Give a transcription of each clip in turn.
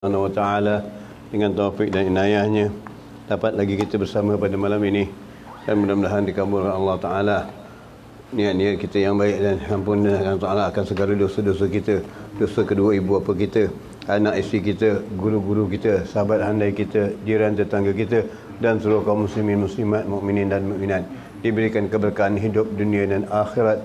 Subhanahu wa ta'ala dengan taufik dan inayahnya dapat lagi kita bersama pada malam ini, dan mudah-mudahan dikabulkan Allah Ta'ala niat-niat kita yang baik, dan ampunkan Allah Ta'ala akan segala dosa-dosa kita, dosa kedua ibu bapa kita, anak isteri kita, guru-guru kita, sahabat handai kita, jiran tetangga kita, dan seluruh kaum muslimin muslimat, mukminin dan mukminat. Diberikan keberkahan hidup dunia dan akhirat,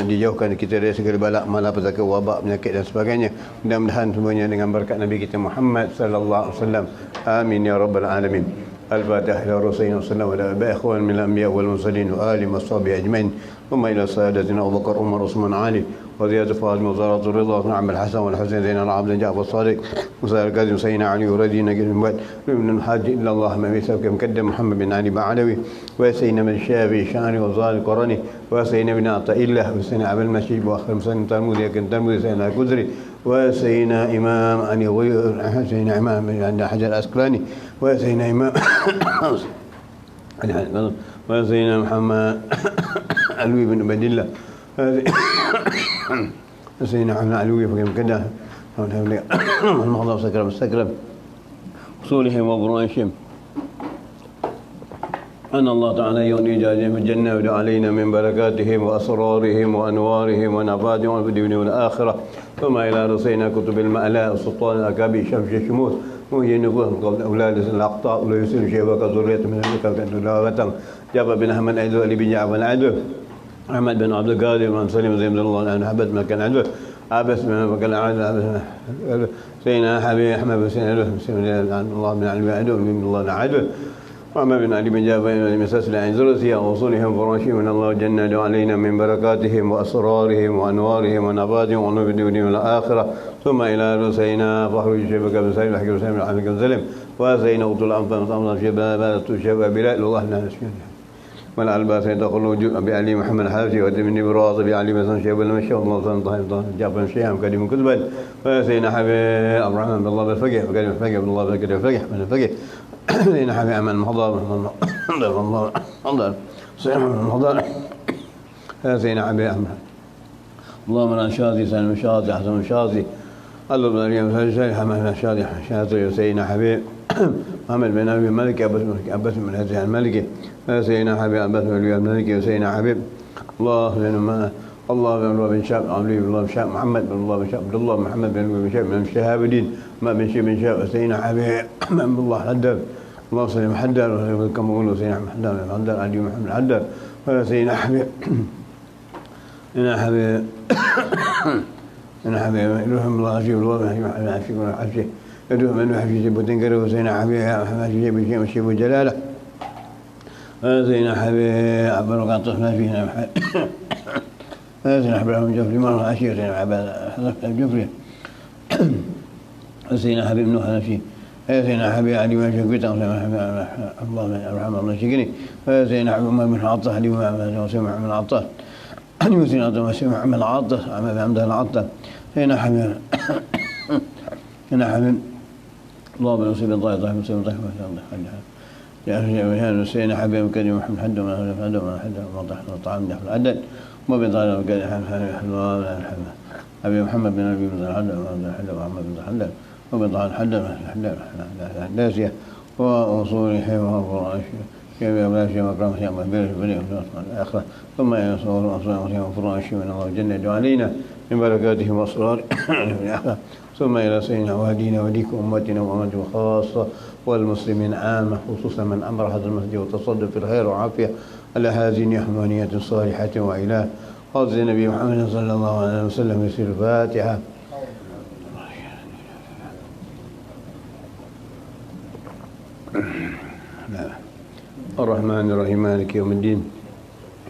dijauhkan kita dari segala balak, malapetaka, wabak, penyakit dan sebagainya. Mudah-mudahan semuanya dengan berkat Nabi kita Muhammad sallallahu alaihi wasallam. Amin ya rabbal alamin. Al-Fatihah ila Rasulina sallallahu alaihi wa ikhwan min al-anbiya wal mursalin wa ali washabi ajmain. Thumma ila sadatina Abu Bakar, Umar, Utsman, Ali وزيادة فاطمة وزارة الرضا نعم الحسن والحسين زين العبد جعفر الصادق وسائر الكاظم سيدنا علي وردينا من من الحاج إلا الله ما بيسبك مقدم محمد بن علي بعلوي وسيدنا من الشافعي شعري وظال قرني وسيدنا بن عطاء الله وسيدنا عبد المشيب وآخر مسلم تلمودي لكن تلمودي سيدنا الكدري وسيدنا إمام علي غير سيدنا إمام عند حجر الأسقلاني وسيدنا إمام وسيدنا محمد علوي بن عبد الله سيدنا محمد علوي فكم كده المغضب سكرم استكرم وصولهم وبرائشهم أن الله تعالى يغني جازهم الجنة ودع علينا من بركاتهم وأسرارهم وأنوارهم ونفاتهم في الدنيا والآخرة ثم إلى رسينا كتب المألاء والسلطان الأكابي شمس الشموس وهي نبوة قبل أولاد الأقطاع ولا يسل شيء وكذرية من الملكة وكذرية جاب بن أحمد عدو علي بن جعفر العدو أحمد بن عبد القادر بن سليم زي عبد الله أنا حبت مكان عدو عبس من مكان عدو سيدنا حبيب أحمد بن سيدنا الله بن علي عدو من الله عدو وأما بن علي بن جابر بن مساس العنزرسي وصولهم فراشي من الله جنة علينا من بركاتهم وأسرارهم وأنوارهم ونباتهم ونور الدنيا والآخرة ثم إلى رسينا فخر الشبك بن سليم الحكيم بن سليم الحكيم بن سليم وسيدنا أوت الأنفال وصامنا الشباب الشباب بلاد الله لا نسكن والألباس يدخل وجود أبي علي محمد حافظي وابن براز أبي علي مثلا شيخ المشي الله صلى الله عليه وسلم جاب الشيخ كريم كذبل وسيدنا حبيب عبد الرحمن بن الله بالفقه وكريم الفقه بن الله بالفقه من الفقه سيدنا حبيب أمن المحضر الله الله سيدنا المحضر سيدنا حبيب أحمد اللهم لا شاذي سيدنا شاذي حسن شاذي الله بن علي مسجد حمد شاذي شاذي سيدنا حبيب محمد بن أبي الملك أبس من هذه الملكة سيدنا حبيب أبس بن أبي الملك وسيدنا حبيب الله بن الله بن الله بن شاب علي بن الله بن شاب محمد بن الله بن شاب عبد الله محمد بن شاب من شهاب الدين ما بن شيء بن شاب سيدنا حبيب من الله حدث الله سلم حدث كما قولوا سيدنا حدث علي محمد حدث سيدنا حبيب سيدنا حبيب سيدنا حبيب يرحم الله عزيز الله عزيز عزيز يدعو من يحفظ بوتنكر وسيدنا حبيب محمد شيء بشيء وشيء جلاله سيدنا حبيب عبد القاطع ما فينا سيدنا حبيب من جفري مرة عشير سيدنا حبيب الجفري سيدنا حبيب نوح نفسي سيدنا حبيب علي بن شقيق الله يرحم الله يشكرني سيدنا حبيب بن عطاء علي بن محمد عطاء علي سيدنا عطاء محمد عطاء محمد العطاء سيدنا حبيب سيدنا حبيب الله بن مسلم الله طيب مسلم طيب يا سيدنا حبيب كريم محمد حد طعام نحن العدد ما بيطالب حبيب محمد بن ابي بن حد محمد بن حد وبيطالب حد ناسيه واصوله وقرائش كيف يبلاش مكرم يوم بلي الاخره ثم يصور اصلا يوم فراش من الله جل علينا من بركاته واسراره ثم إلى سيدنا وهدينا وديك أمتنا وأمته خاصة والمسلمين عامة خصوصا من أمر هذا المسجد وتصدق في الخير وعافية على هذه النحمانية الصالحة وإله قصد النبي محمد صلى الله عليه وسلم يسير الفاتحة الرحمن الرحيم مالك يوم الدين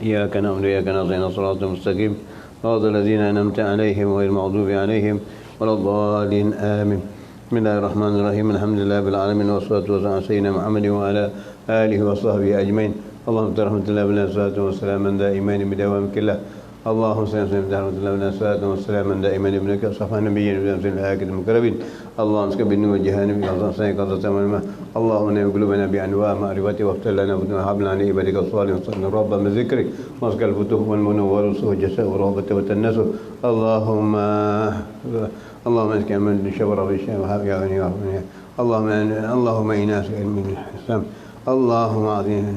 إياك نعبد وإياك نستعين صراط المستقيم صراط الذين أنعمت عليهم غير المغضوب عليهم ولا الضالين آمين. بسم الله الرحمن الرحيم الحمد لله رب العالمين والصلاة والسلام على سيدنا محمد وعلى آله وصحبه أجمعين. اللهم رحمة الله بنا الصلاة والسلام دائمين بدوام كله. اللهم صل وسلم رحمة الله بنا الصلاة والسلام دائمين بنك صفا نبيين بأمثال الهاكد المكرمين. اللهم اسكب بالنور جهنم اللهم صل قضاء تماما. اللهم نعم قلوبنا بأنواع معرفتك وافتح لنا وهب لنا عبادك الصالحين وصلنا رب من ذكرك واسك الفتوح والمنور والسوء والجساء والرهبة والتنسل. اللهم اللهم اسك من شبر بالشام وهب يا غني يا رب اللهم إنا نسأل من الحسام اللهم أعطينا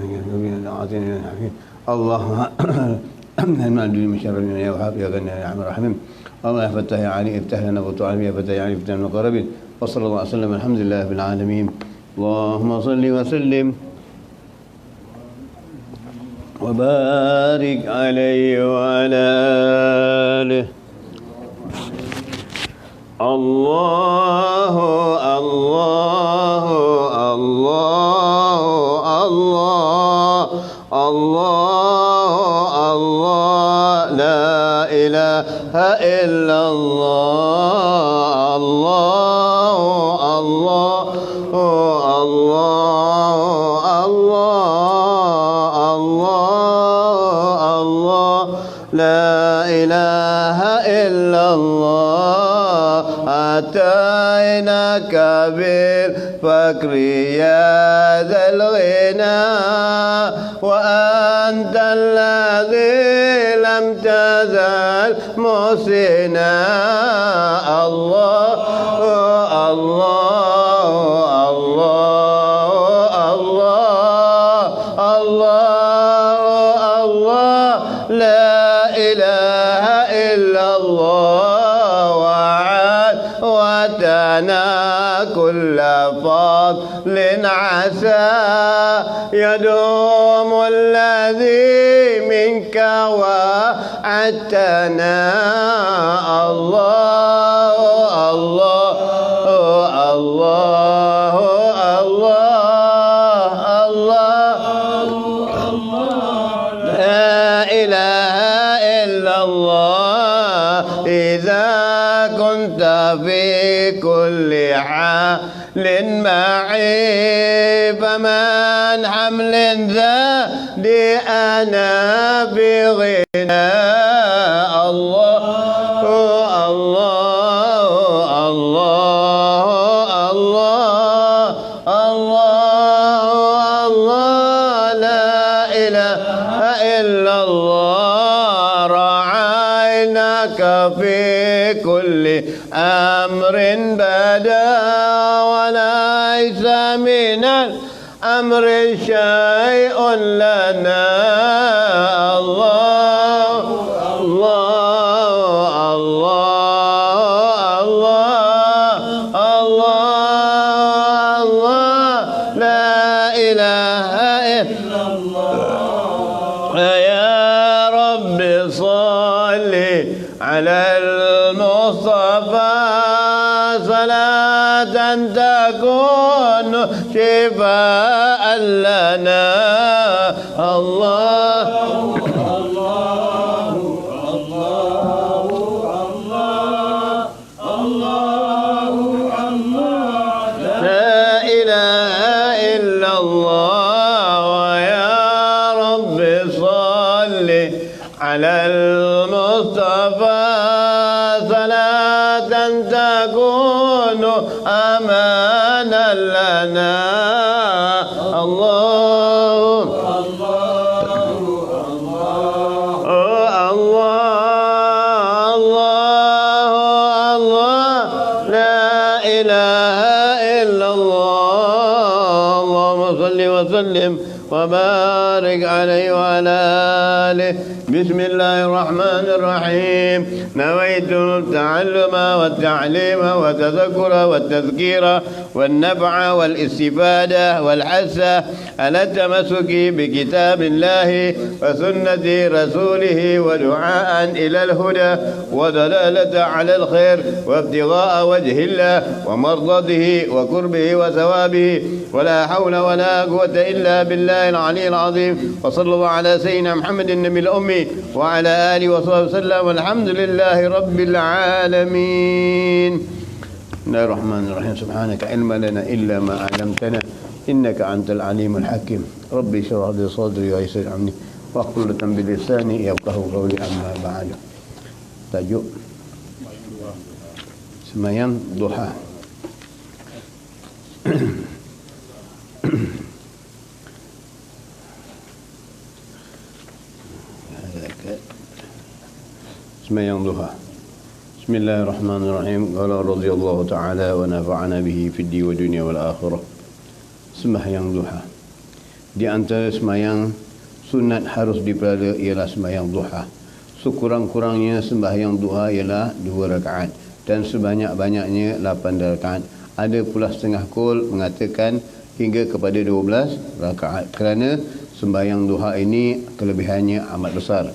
الحكيم اللهم المعدود من شر يا وهاب يا غني يا عم الرحيم الله يا فتاح يا علي افتح لنا فتوح يا فتاح يا علي افتح لنا المقربين وصلى الله عليه وسلم الحمد لله رب العالمين اللهم صل وسلم وبارك عليه وعلى آله الله الله الله الله الله الله لا إله إلا الله الله الله الله الله الله الله لا إله إلا الله أتيناك بالفقر يا ذا الغنى وأنت الذي لم تزل محسنا الله الله الله الله الله الله لا إله إلا الله وعدنا كل فضل عسى يدوم الذي منك وعدتنا الله الله الله الله الله لا إله إلا الله إذا كنت في كل حال معي فمن حمل ذا أنا بغنى الله الله الله الله الله الله لا إله إلا الله رعيناك في كل أمر بدا وليس من الأمر شيء لنا الله الله الله الله الله لا إله إلا الله يا رب صل على المصطفى صلاة تكون شفاء لنا الله الله الله الله الله لا إله إلا الله ويا رب صل على المصطفى صلاة تكون أمانا لنا الله الله الله الله لا إله إلا الله اللهم صل وسلم وبارك عليه وعلى آله بسم الله الرحمن الرحيم نويت التعلم والتعليم والتذكر والتذكير والنفع والاستفادة والحث على التمسك بكتاب الله وسنة رسوله ودعاء إلى الهدى ودلالة على الخير وابتغاء وجه الله ومرضته وقربه وثوابه ولا حول ولا قوة إلا بالله العلي العظيم وصلى الله على سيدنا محمد النبي الأمي وعلى آله وصحبه وسلم والحمد لله رب العالمين. بسم الله الرحمن الرحيم سبحانك علم لنا إلا ما علمتنا إنك أنت العليم الحكيم ربي اشرح لي صدري ويسر أمري واحلل عقدة بلساني يفقهوا قولي أما بعد. Tajuk sembahyang duha. sembahyang duha. Bismillahirrahmanirrahim. Qala radhiyallahu ta'ala wa nafa'ana bihi fid di wa dunya wal akhirah. Sembahyang duha. Di antara sembahyang sunat harus dipelihara ialah sembahyang duha. Sekurang-kurangnya sembahyang duha ialah 2 rakaat dan sebanyak-banyaknya 8 rakaat. Ada pula setengah qaul mengatakan hingga kepada 12 rakaat kerana sembahyang duha ini kelebihannya amat besar.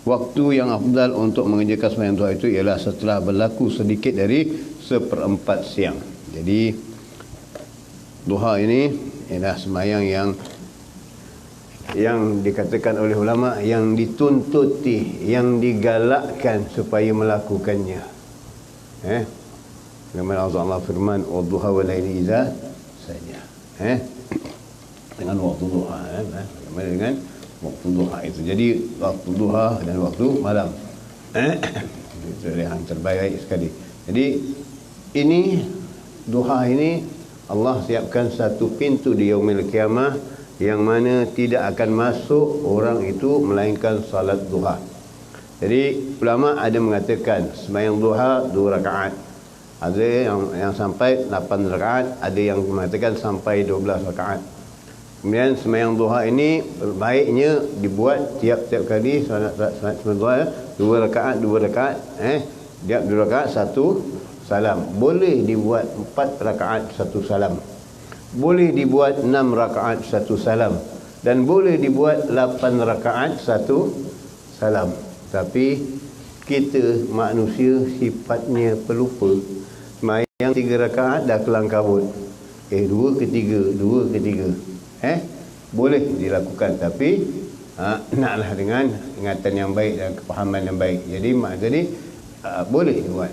Waktu yang afdal untuk mengerjakan sembahyang duha itu ialah setelah berlaku sedikit dari 1/4 siang. Jadi duha ini ialah sembahyang yang dikatakan oleh ulama, yang dituntuti, yang digalakkan supaya melakukannya. Bagaimana Allah firman, "Wadduha wal laili idza saja." Dengan waktu duha, bagaimana dengan waktu duha itu. Jadi waktu duha dan waktu malam itu yang terbaik sekali. Jadi ini duha ini Allah siapkan satu pintu di yaumil qiyamah yang mana tidak akan masuk orang itu melainkan salat duha. Jadi ulama ada mengatakan sembahyang duha 2 rakaat. Ada yang sampai 8 rakaat, ada yang mengatakan sampai 12 rakaat. Kemudian sembahyang duha ini baiknya dibuat tiap-tiap kali solat duha 2 rakaat, tiap 2 rakaat 1 salam. Boleh dibuat 4 rakaat 1 salam. Boleh dibuat 6 rakaat 1 salam dan boleh dibuat 8 rakaat 1 salam. Tapi kita manusia sifatnya pelupa. Sembahyang 3 rakaat dah kelang kabut. 2 ke 3 boleh dilakukan, tapi naklah dengan ingatan yang baik dan kepahaman yang baik. Jadi boleh buat.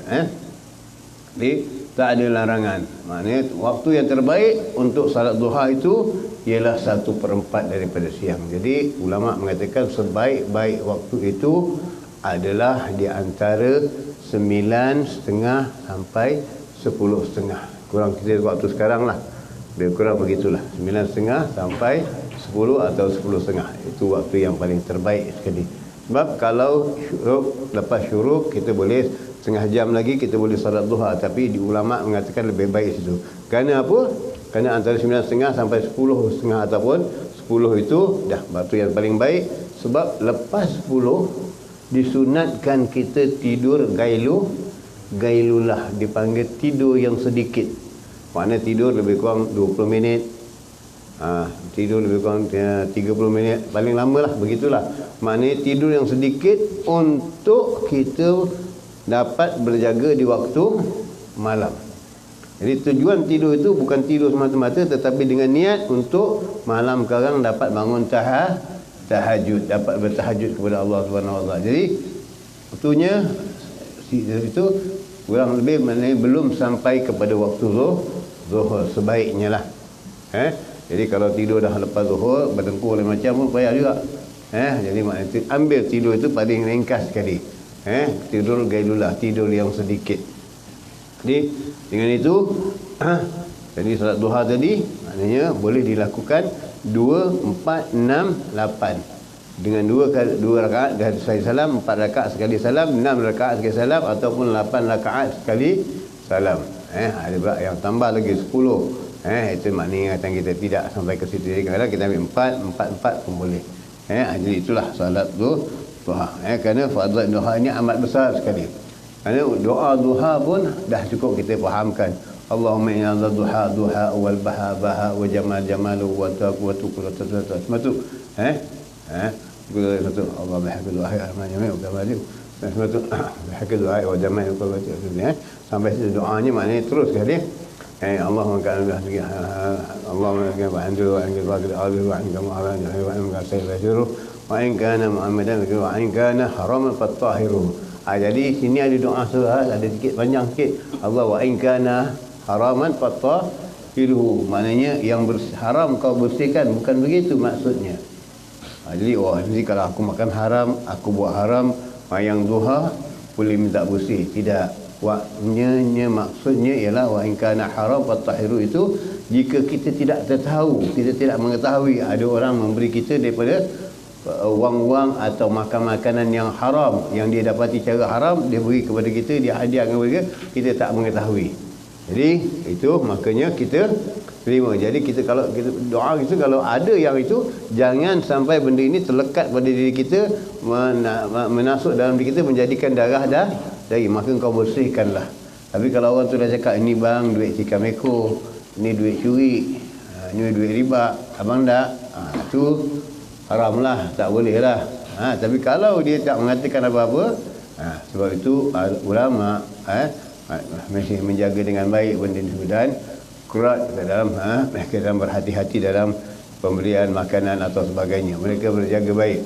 Jadi tak ada larangan. Maknanya waktu yang terbaik untuk salat duha itu ialah 1/4 daripada siang. Jadi ulama mengatakan sebaik-baik waktu itu adalah di antara 9:30 sampai 10:30. Kurang kita waktu sekarang lah. Lebih kurang begitulah, 9:30 sampai 10 atau 10:30. Itu waktu yang paling terbaik sekali. Sebab kalau lepas syuruk kita boleh setengah jam lagi kita boleh salat duha, tapi di ulama mengatakan lebih baik situ. Kerana apa? Kerana antara 9:30 sampai 10:30 ataupun 10 itu dah waktu yang paling baik. Sebab lepas 10 disunatkan kita tidur gailulah, dipanggil tidur yang sedikit. Maknanya tidur lebih kurang 20 minit, tidur lebih kurang 30 minit, paling lama lah, begitulah. Maknanya tidur yang sedikit untuk kita dapat berjaga di waktu malam. Jadi tujuan tidur itu bukan tidur semata-mata, tetapi dengan niat untuk malam sekarang dapat bangun tahajud, dapat bertahajud kepada Allah SWT. Jadi waktunya itu kurang lebih maknanya belum sampai kepada waktu zuhur sebaiknya lah. Jadi kalau tidur dah lepas zuhur berdengkur macam pun payah juga. Jadi maknanya ambil tidur itu paling ringkas sekali. Tidur gailulah, tidur yang sedikit. Jadi dengan itu jadi salat duha tadi maknanya boleh dilakukan 2, 4, 6, 8. Dengan 2 rakaat sekali salam, 4 rakaat sekali salam, 6 rakaat sekali salam ataupun 8 rakaat sekali salam. Ada pula yang tambah lagi 10. Itu maknanya kata kita tidak sampai ke situ. Jadi kadang-kadang kita ambil 4 pun boleh. Jadi itulah salat duha. Kerana fadilat duha ini amat besar sekali. Kerana doa duha pun dah cukup kita fahamkan. Allahumma inna duha wal baha wa jamalu wa taqwatu qurratu sematu. Satu Allah berhak doa rahman jami' wa kamali. Sematu berhak doa wa jamalu qurratu sampai situ doanya maknanya terus sekali. Allahumma kana Allahumma kana andu wa anil baqi al wa an kama ala wa an sayyiduru wa in kana muhammadan wa in kana haraman fattahiru. Jadi sini ada doa surah, ada sikit panjang sikit. Allah wa in kana haraman fattahiru, maknanya yang haram kau bersihkan, bukan begitu maksudnya. Jadi jadi kalau aku makan haram, aku buat haram, yang duha boleh minta bersih. Tidak. Maksudnya ialah wa in kana haram fattahiru itu jika kita tidak tahu, kita tidak mengetahui ada orang memberi kita daripada wang-wang atau makan makanan yang haram, yang dia dapati cara haram, dia beri kepada kita, dia hadiah kepada kita tak mengetahui. Jadi itu makanya kita terima. Jadi kita kalau kita doa kita, kalau ada yang itu, jangan sampai benda ini terlekat pada diri kita, menasuk dalam diri kita, menjadikan darah dari, maka kau bersihkanlah. Tapi kalau orang tu dah cakap, ini bang duit tikam ekor, ini duit curi, ini duit riba, abang tak, tu haram lah, tak boleh lah. Tapi kalau dia tak mengatakan apa-apa, sebab itu ulama mesti menjaga dengan baik benda ini, dan kurat mereka dalam berhati-hati dalam pemberian makanan atau sebagainya. Mereka berjaga baik.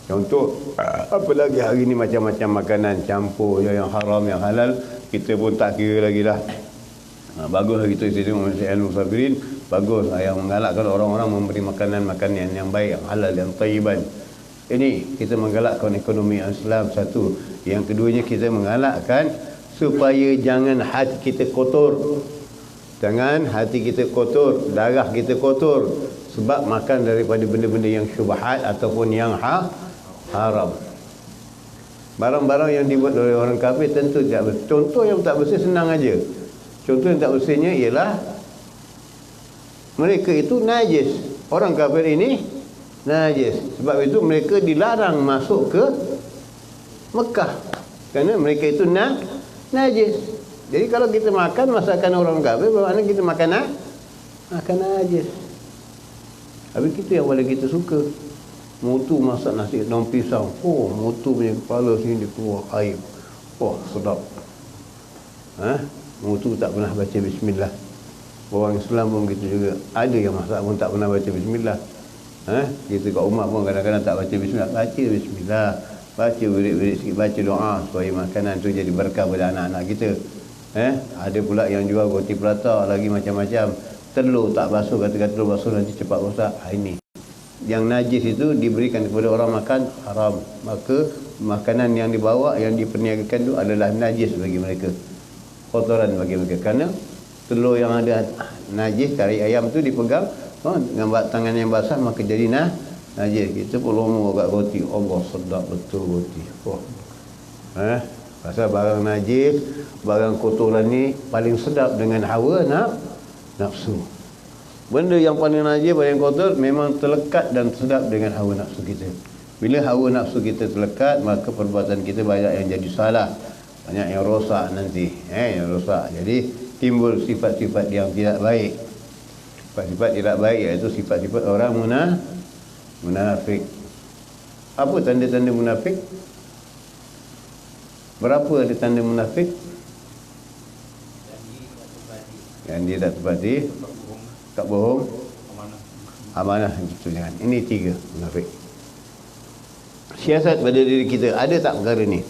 Contoh, apalagi hari ini macam-macam makanan campur, yang haram, yang halal, kita pun tak kira lagi dah. Bagus kita tengok Malaysia Al-Musafirin, bagus yang menggalakkan orang-orang memberi makanan-makanan yang baik, yang halal, yang tayyiban. Ini kita menggalakkan ekonomi Islam, satu. Yang keduanya, kita menggalakkan supaya jangan hati kita kotor. Jangan hati kita kotor, darah kita kotor sebab makan daripada benda-benda yang syubhat ataupun yang haram. Barang-barang yang dibuat oleh orang kafir tentu tidak bersih. Contoh yang tak bersih senang aja. Contoh yang tak bersihnya ialah mereka itu najis. Orang kafir ini najis. Sebab itu mereka dilarang masuk ke Mekah kerana mereka itu najis. Jadi kalau kita makan masakan orang kafir, bermakna kita makan najis. Habis kita yang paling kita suka, mutu masak nasi daun pisang. Oh, mutu punya kepala sini dia keluar air. Oh, sedap. Mutu tak pernah baca bismillah. Orang Islam pun begitu juga. Ada yang masak pun tak pernah baca bismillah. Kita kat rumah pun kadang-kadang tak baca bismillah. Baca bismillah. Baca wirid-wirid sikit, baca doa supaya makanan tu jadi berkah pada anak-anak kita. Ada pula yang jual roti prata lagi macam-macam. Telur tak basuh, kata-kata telur basuh nanti cepat rosak. Ini yang najis itu diberikan kepada orang makan haram. Maka makanan yang dibawa, yang diperniagakan itu adalah najis bagi mereka, kotoran bagi mereka. Kerana telur yang ada najis, kari ayam tu dipegang dengan tangan yang basah, maka jadi najis. Kita pun lomor kat roti, Allah sedap betul roti. Pasal barang najis, barang kotoran ni paling sedap dengan hawa nafsu. Benda yang paling najis, paling kotor, memang terlekat dan sedap dengan hawa nafsu kita. Bila hawa nafsu kita terlekat, maka perbuatan kita banyak yang jadi salah, banyak yang rosak nanti. Yang rosak. Jadi timbul sifat-sifat yang tidak baik. Sifat-sifat tidak baik iaitu sifat-sifat orang munafik. Apa tanda-tanda munafik? Berapa ada tanda munafik? Yang dia tak tepati, tak bohong, amanah, itu jangan. Ini 3 munafik. Siasat pada diri kita, ada tak perkara ni?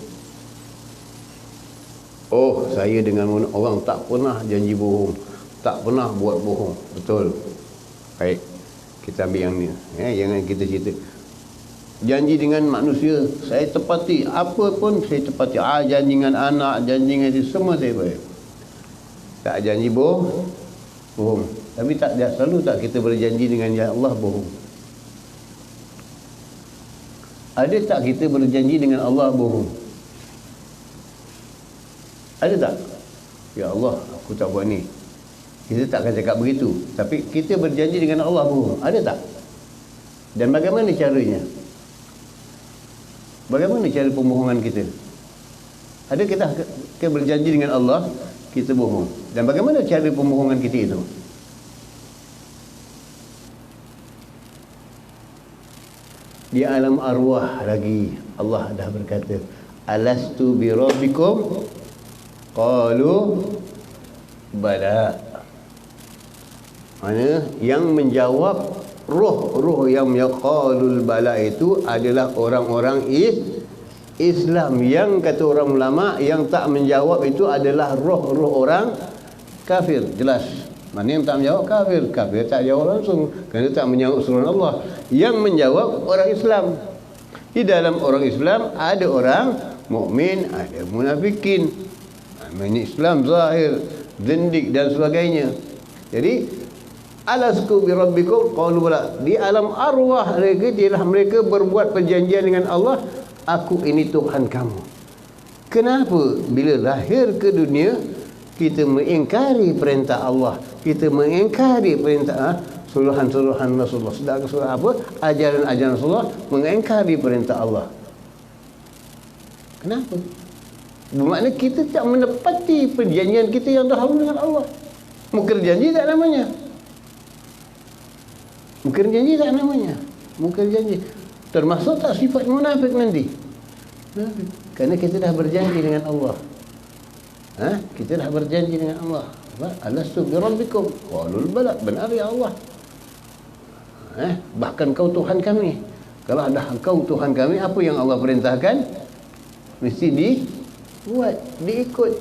Oh, saya dengan orang tak pernah janji bohong, tak pernah buat bohong. Betul. Baik, kita ambil yang ni. Jangan kita cerita janji dengan manusia, saya tepati, apa pun saya tepati. Janji dengan anak, janji dengan itu, semua saya bayar. Tak janji bohong. Tapi tak selalu tak kita berjanji dengan ya Allah bohong. Ada tak kita berjanji dengan Allah bohong? Ada tak? Ya Allah, aku tak buat ni. Kita tak akan cakap begitu. Tapi kita berjanji dengan Allah bohong. Ada tak? Dan bagaimana caranya? Bagaimana cara pembohongan kita? Ada kita berjanji dengan Allah, kita bohong. Dan bagaimana cara pembohongan kita itu? Di alam arwah lagi Allah dah berkata, alastu bi rabbikum qalu bala. Mana yang menjawab roh yang yaqalul bala itu adalah orang-orang Islam. Yang kata orang ulama, yang tak menjawab itu adalah roh orang kafir. Jelas. Mana yang tak menjawab? Kafir tak jawab langsung kerana tak menjawab suruhan Allah. Yang menjawab orang Islam. Di dalam orang Islam ada orang mukmin, ada munafikin, Islam zahir, zindik dan sebagainya. Jadi Alastu bi rabbikum qalu bala. Di alam arwah mereka, mereka berbuat perjanjian dengan Allah, aku ini Tuhan kamu. Kenapa bila lahir ke dunia kita mengingkari perintah Allah, kita mengingkari perintah suruhan-suruhan Rasulullah, sedangkan surah apa, ajaran-ajaran Rasulullah, mengingkari perintah Allah? Kenapa? Bermakna kita tak menepati perjanjian kita yang dahulu dengan Allah. Mungkir janji tak namanya. Mungkir janji tak namanya. Mungkir janji. Termasuk tak sifat munafik nanti. Kerana kita dah berjanji dengan Allah. Kita dah berjanji dengan Allah. Alastu bi rabbikum qalu bala, benar ya Allah. Bahkan kau Tuhan kami. Kalau dah kau Tuhan kami, apa yang Allah perintahkan mesti dibuat, diikut.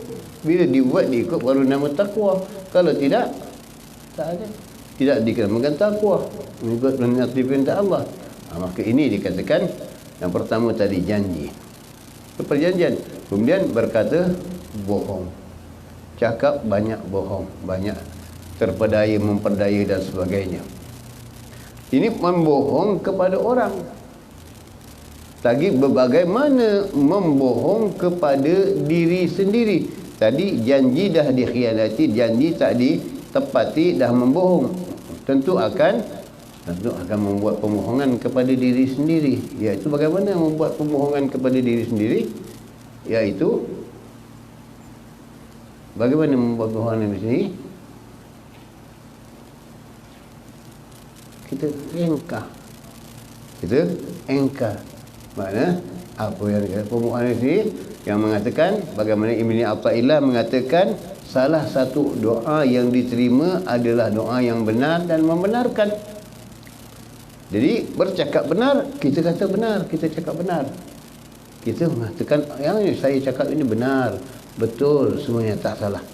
Bila dibuat, diikut baru nama takwa. Kalau tidak, tak ada. Tidak dikenakan takwa, mengikut perintah Allah. Maka ini dikatakan yang pertama tadi janji, perjanjian. Kemudian berkata bohong, cakap banyak bohong, banyak terpedaya, memperdaya dan sebagainya. Ini membohong kepada orang. Lagi bagaimana membohong kepada diri sendiri. Tadi janji dah dikhianati, janji tak ditepati, dah membohong. Tentu akan membuat pembohongan kepada diri sendiri. Iaitu bagaimana membuat pembohongan kepada diri sendiri? Iaitu bagaimana membuat pembohongan diri sendiri? Kita engkar. Kita engkar. Makna apa yang dikatakan pembohongan diri sendiri, yang mengatakan bagaimana Ibn Athaillah mengatakan salah satu doa yang diterima adalah doa yang benar dan membenarkan. Jadi bercakap benar, kita kata benar, kita cakap benar. Kita mengatakan yang saya cakap ini benar, betul, semuanya tak salah.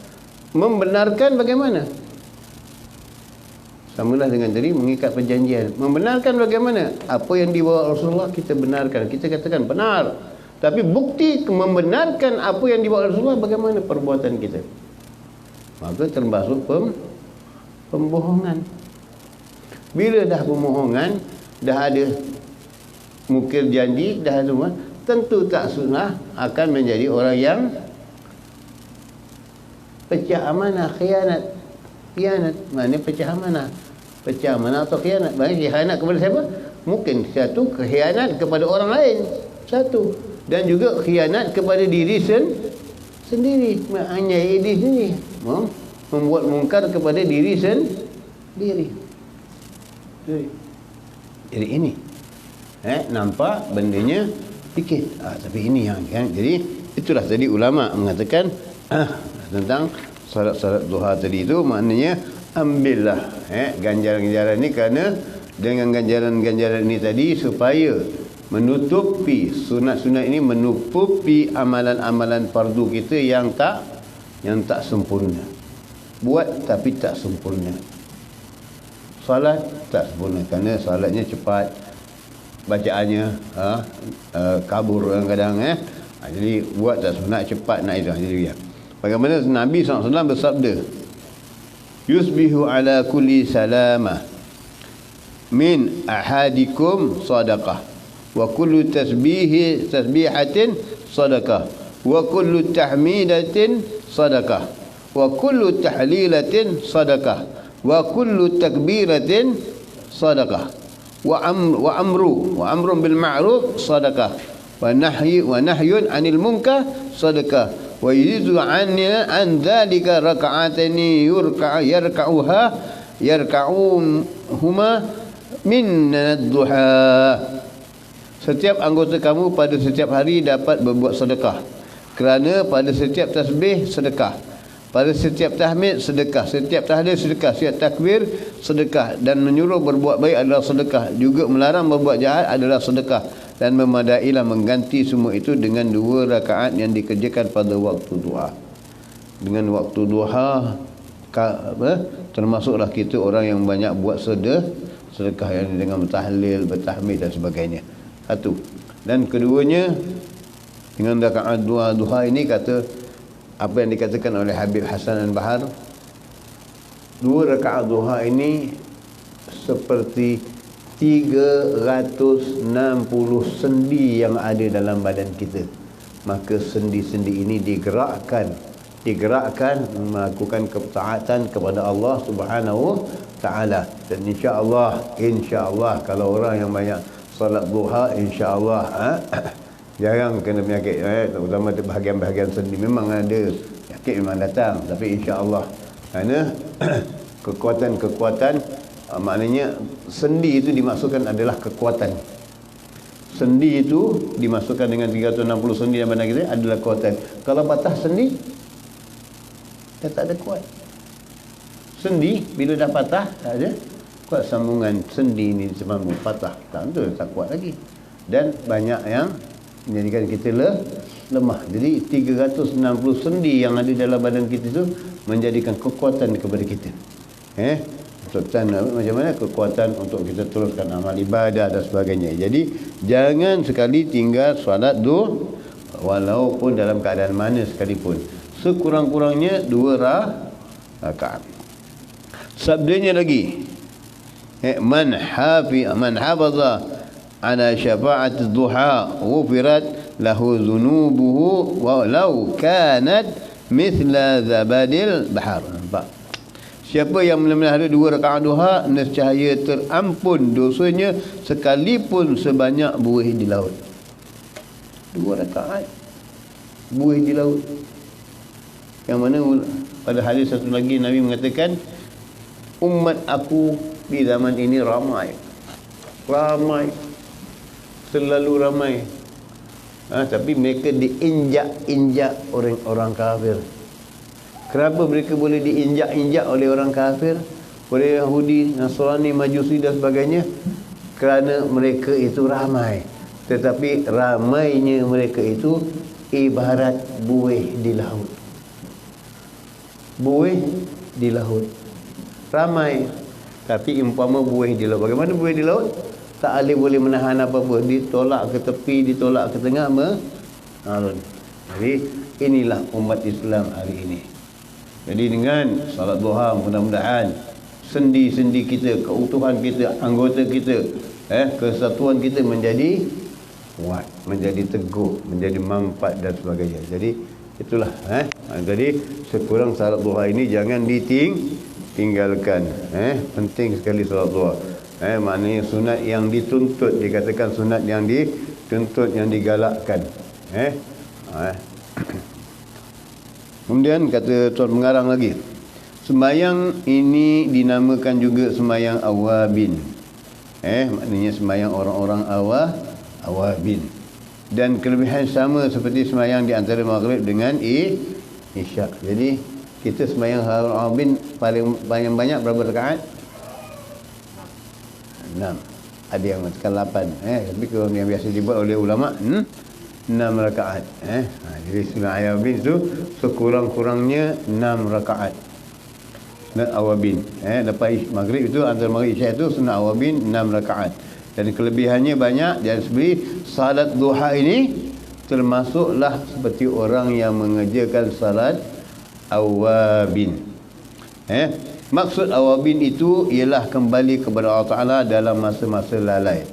Membenarkan bagaimana? Samalah dengan tadi mengikat perjanjian. Membenarkan bagaimana? Apa yang dibawa Rasulullah kita benarkan, kita katakan benar. Tapi bukti membenarkan apa yang dibawa Rasulullah, bagaimana perbuatan kita? Maka termasuk pembohongan. Bila dah pembohongan, dah ada mukir janji, dah semua, tentu tak sunnah akan menjadi orang yang pecah amanah, khianat. Khianat maknanya pecah amanah. Pecah amanah atau khianat, maknanya khianat kepada siapa? Mungkin satu khianat kepada orang lain, satu, dan juga khianat kepada diri sendiri. Hanya diri sendiri, membuat mungkar kepada diri sendiri. Jadi ini nampak bendanya sikit, tapi ini yang jadi itulah tadi ulama mengatakan tentang salat duha tadi itu, maknanya ambillah ganjaran-ganjaran ini, kerana dengan ganjaran-ganjaran ini tadi supaya menutupi sunat-sunat ini, menutupi amalan-amalan fardu kita yang tak sempurna. Buat tapi tak sempurna. Salat tak sempurna kerana salatnya cepat, bacaannya kabur kadang-kadang jadi buat tak sempurna, cepat nak itu. Jadi bagaimana Nabi SAW bersabda, yusbihu ala kulli salamah min ahadikum sadaqah, wa kullu tasbihatin sadaqah, wa kullu tahmidatin sadaqah, wa kullu tahlilatin sadaqah, wa kullu takbiratin sadaqah, wa amrun bil ma'ruf sadaqah, wa nahyun 'anil munkar sadaqah, wa yuzidu an dhalika raka'atani yarka'uhuma min ad-duha. Setiap anggota kamu pada setiap hari dapat berbuat sedekah, kerana pada setiap tasbih sedekah, pada setiap tahmid sedekah, setiap tahlil sedekah, setiap takbir sedekah, dan menyuruh berbuat baik adalah sedekah, juga melarang berbuat jahat adalah sedekah, dan memadailah mengganti semua itu dengan 2 rakaat yang dikerjakan pada waktu duha. Dengan waktu duha termasuklah kita orang yang banyak buat sedekah yang dengan bertahlil, bertahmid dan sebagainya. Satu. Dan keduanya, dengan rakaat duha ini, kata apa yang dikatakan oleh Habib Hasan Al-Bahar, 2 rakaat duha ini seperti 360 sendi yang ada dalam badan kita. Maka sendi-sendi ini digerakkan melakukan ketaatan kepada Allah Subhanahu taala. Dan insya-Allah kalau orang yang banyak solat duha, insya-Allah jarang kena penyakit, terutama bahagian-bahagian sendi. Memang ada penyakit memang datang, tapi insya-Allah kerana kekuatan maknanya sendi itu dimaksudkan adalah kekuatan. Sendi itu dimasukkan dengan 360 sendi yang badan kita adalah kekuatan. Kalau patah sendi, dah tak ada kuat. Sendi bila dah patah, tak ada kuat. Sambungan sendi ni sambung patah, tak betul, tak kuat lagi. Dan banyak yang menjadikan kita lemah. Jadi 360 sendi yang ada dalam badan kita itu menjadikan kekuatan kepada kita. Kekuatan macam mana? Kekuatan untuk kita teruskan amal ibadah dan sebagainya. Jadi jangan sekali tinggal solat duha walaupun dalam keadaan mana sekalipun. Sekurang-kurangnya 2 rakaat. Sabdanya lagi, man hafaza ala syafa'at duha ghufirat lahu dhunubuhu walau kanat mithla zabadil bahar. Nampak? Siapa yang memelihara 2 rakaat duha, nescaya terampun dosanya sekalipun sebanyak buih di laut. 2 rakaat buih di laut. Yang mana pada hadis satu lagi Nabi mengatakan, umat aku di zaman ini ramai, selalu ramai. Tapi mereka diinjak-injak orang kafir. Kenapa mereka boleh diinjak-injak oleh orang kafir, oleh Yahudi, Nasrani, Majusi dan sebagainya? Kerana mereka itu ramai. Tetapi ramainya mereka itu ibarat buih di laut. Buih di laut ramai, tapi umpama buih di laut. Bagaimana buih di laut? Tak boleh menahan apa-apa, ditolak ke tepi, ditolak ke tengah, mengalun. Jadi inilah umat Islam hari ini. Jadi dengan salat duha, mudah-mudahan sendi-sendi kita, keutuhan kita, anggota kita, kesatuan kita menjadi kuat, menjadi teguh, menjadi manfaat dan sebagainya. Jadi itulah jadi sekurang salat duha ini jangan ditinggalkan. Penting sekali salat duha. Maknanya sunat yang dituntut, dikatakan sunat yang dituntut, yang digalakkan. Kemudian kata Tuan Pengarang lagi, sembahyang ini dinamakan juga sembahyang awabin. Maknanya sembahyang orang-orang awabin. Dan kelebihan sama seperti sembahyang di antara maghrib dengan isyak. Jadi kita sembahyang awabin paling banyak berapa rakaat? 6. Ada yang mengatakan 8. Tapi kalau yang biasa dibuat oleh ulama 6 rakaat. Jadi sunat awabin itu sekurang-kurangnya 6 rakaat. Sunat awabin. Lepas maghrib itu, antara maghrib isyak itu sunat awabin 6 rakaat. Dan kelebihannya banyak. Dan sebenarnya salat duha ini termasuklah seperti orang yang mengerjakan salat awabin. Maksud awabin itu ialah kembali kepada Allah Ta'ala dalam masa-masa lalai.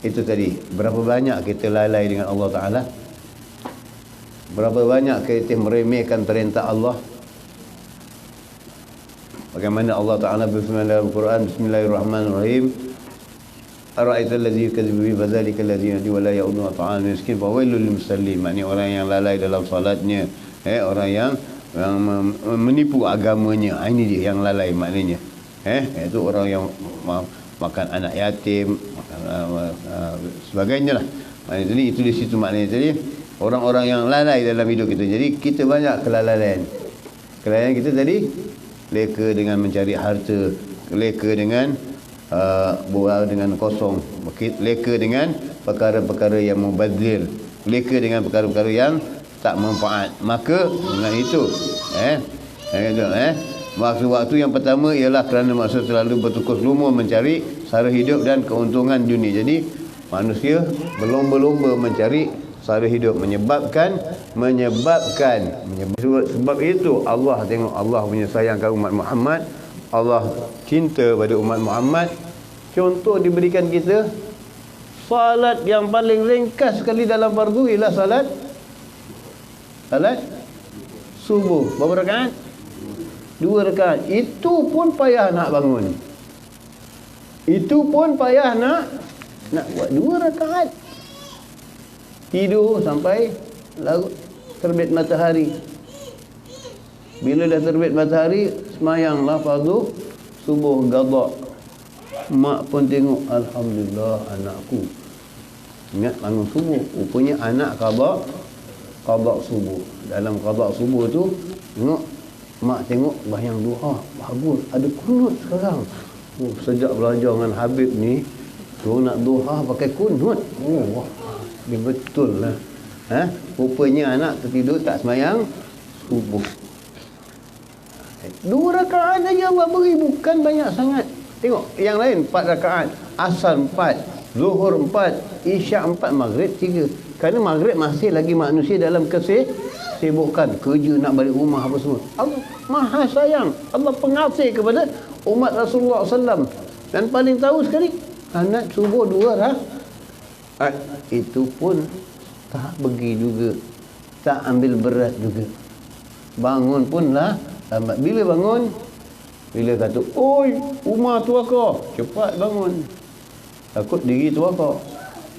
Itu tadi, berapa banyak kita lalai dengan Allah Ta'ala? Berapa banyak kita meremehkan perintah Allah? Bagaimana Allah Ta'ala berfirman dalam Quran, Bismillahirrahmanirrahim, Ara'aita allazi yukadzibu bi fadzalika allazi yahdi wa la ya'udhu ta'al miskin fa wailul lil musallin. Maknanya orang yang lalai dalam salatnya, orang yang menipu agamanya. Ini dia yang lalai maknanya. Itu orang yang makan anak yatim, makan sebagainya lah. Maknanya tadi itu di situ maknanya tadi orang-orang yang lalai dalam hidup kita. Jadi kita banyak kelalaian. Kelalaian kita tadi leka dengan mencari harta, leka dengan buang dengan kosong, leka dengan perkara-perkara yang mubazir, leka dengan perkara-perkara yang tak manfaat. Maka dengan itu waktu-waktu yang pertama ialah kerana manusia terlalu bertukar lumur mencari sara hidup dan keuntungan dunia. Jadi manusia berlomba-lomba mencari sara hidup, sebab itu Allah tengok, Allah punya sayangkan umat Muhammad, Allah cinta pada umat Muhammad. Contoh diberikan kita, salat yang paling ringkas sekali dalam fardu ialah salat subuh. Berapa rakaat? 2 rakaat. Itu pun payah nak bangun. Itu pun payah nak buat 2 rakaat. Tidur sampai terbit matahari. Bila dah terbit matahari, semayanglah fardu subuh qada. Mak pun tengok, alhamdulillah anakku ingat bangun subuh. Rupanya anak qada subuh. Dalam qada subuh tu mak tengok bayang duha bagus, ada kunut sekarang. Sejak belajar dengan Habib ni, tu nak duha pakai kunut. Wah, dia betul lah. Rupanya anak tertidur tak semayang subuh. 2 rakaat saja Allah beri, bukan banyak sangat. Tengok yang lain 4 rakaat, asar 4, zuhur 4, isyak 4, maghrib 3. Kerana maghrib masih lagi manusia dalam kesibukan, kerja nak balik rumah apa semua. Allah Maha sayang, Allah pengasih kepada umat Rasulullah SAW. Dan paling tahu sekali, anak subuh 2 rakaat. Itu pun tak pergi juga, tak ambil berat juga. Bangun pun lah lambat. Bila bangun, bila kata, oi, rumah terbakar, cepat bangun. Takut diri terbakar.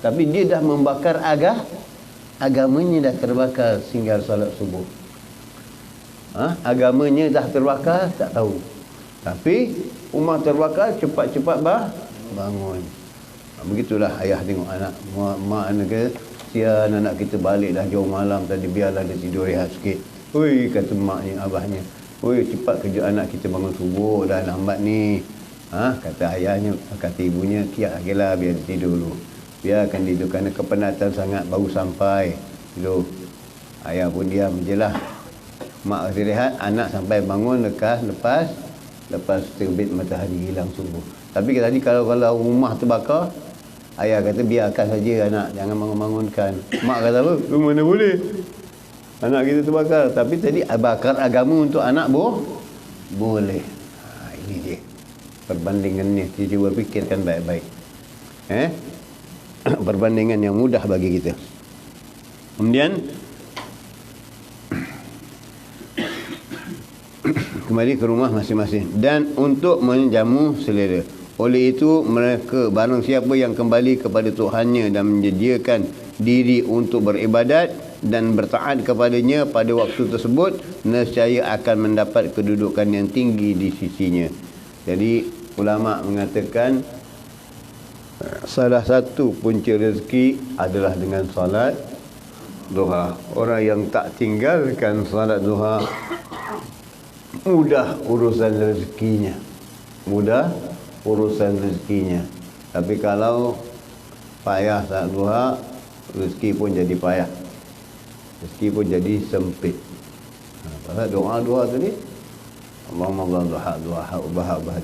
Tapi dia dah membakar agamanya dah terbakar sehingga salat subuh. Agamanya dah terbakar, tak tahu. Tapi rumah terbakar, cepat-cepat bangun. Begitulah ayah tengok anak. Mak anak kata, sian anak kita balik dah jauh malam tadi, biarlah dia tidur rehat sikit. Oi, kata maknya, abahnya, oi, cepat kerja anak kita bangun subuh, dah lambat ni. Kata ayahnya, kata ibunya, kiak-kiak biar dia tidur dulu. Biarkan dia tidur, kerana kepenatan sangat, baru sampai tidur. Ayah pun diam je lah. Mak kasi rehat, anak sampai bangun lepas terbit matahari hilang subuh. Tapi tadi kalau rumah terbakar, ayah kata biarkan saja anak, jangan bangun-bangunkan. Mak kata apa? Mana boleh, anak kita terbakar. Tapi tadi bakar agama untuk anak boleh. Ini dia perbandingannya. Kita cuba fikirkan baik-baik. Perbandingan yang mudah bagi kita. Kemudian kembali ke rumah masing-masing dan untuk menjamu selera. Oleh itu mereka, barang siapa yang kembali kepada Tuhannya dan menyediakan diri untuk beribadat dan bertaat kepadanya pada waktu tersebut, nescaya akan mendapat kedudukan yang tinggi di sisinya. Jadi ulama mengatakan salah satu punca rezeki adalah dengan salat duha. Orang yang tak tinggalkan salat duha, mudah urusan rezekinya. Tapi kalau payah salat duha, rezeki pun jadi payah, rezeki pun jadi sempit. Pasal doa tu ni, Allahumma duha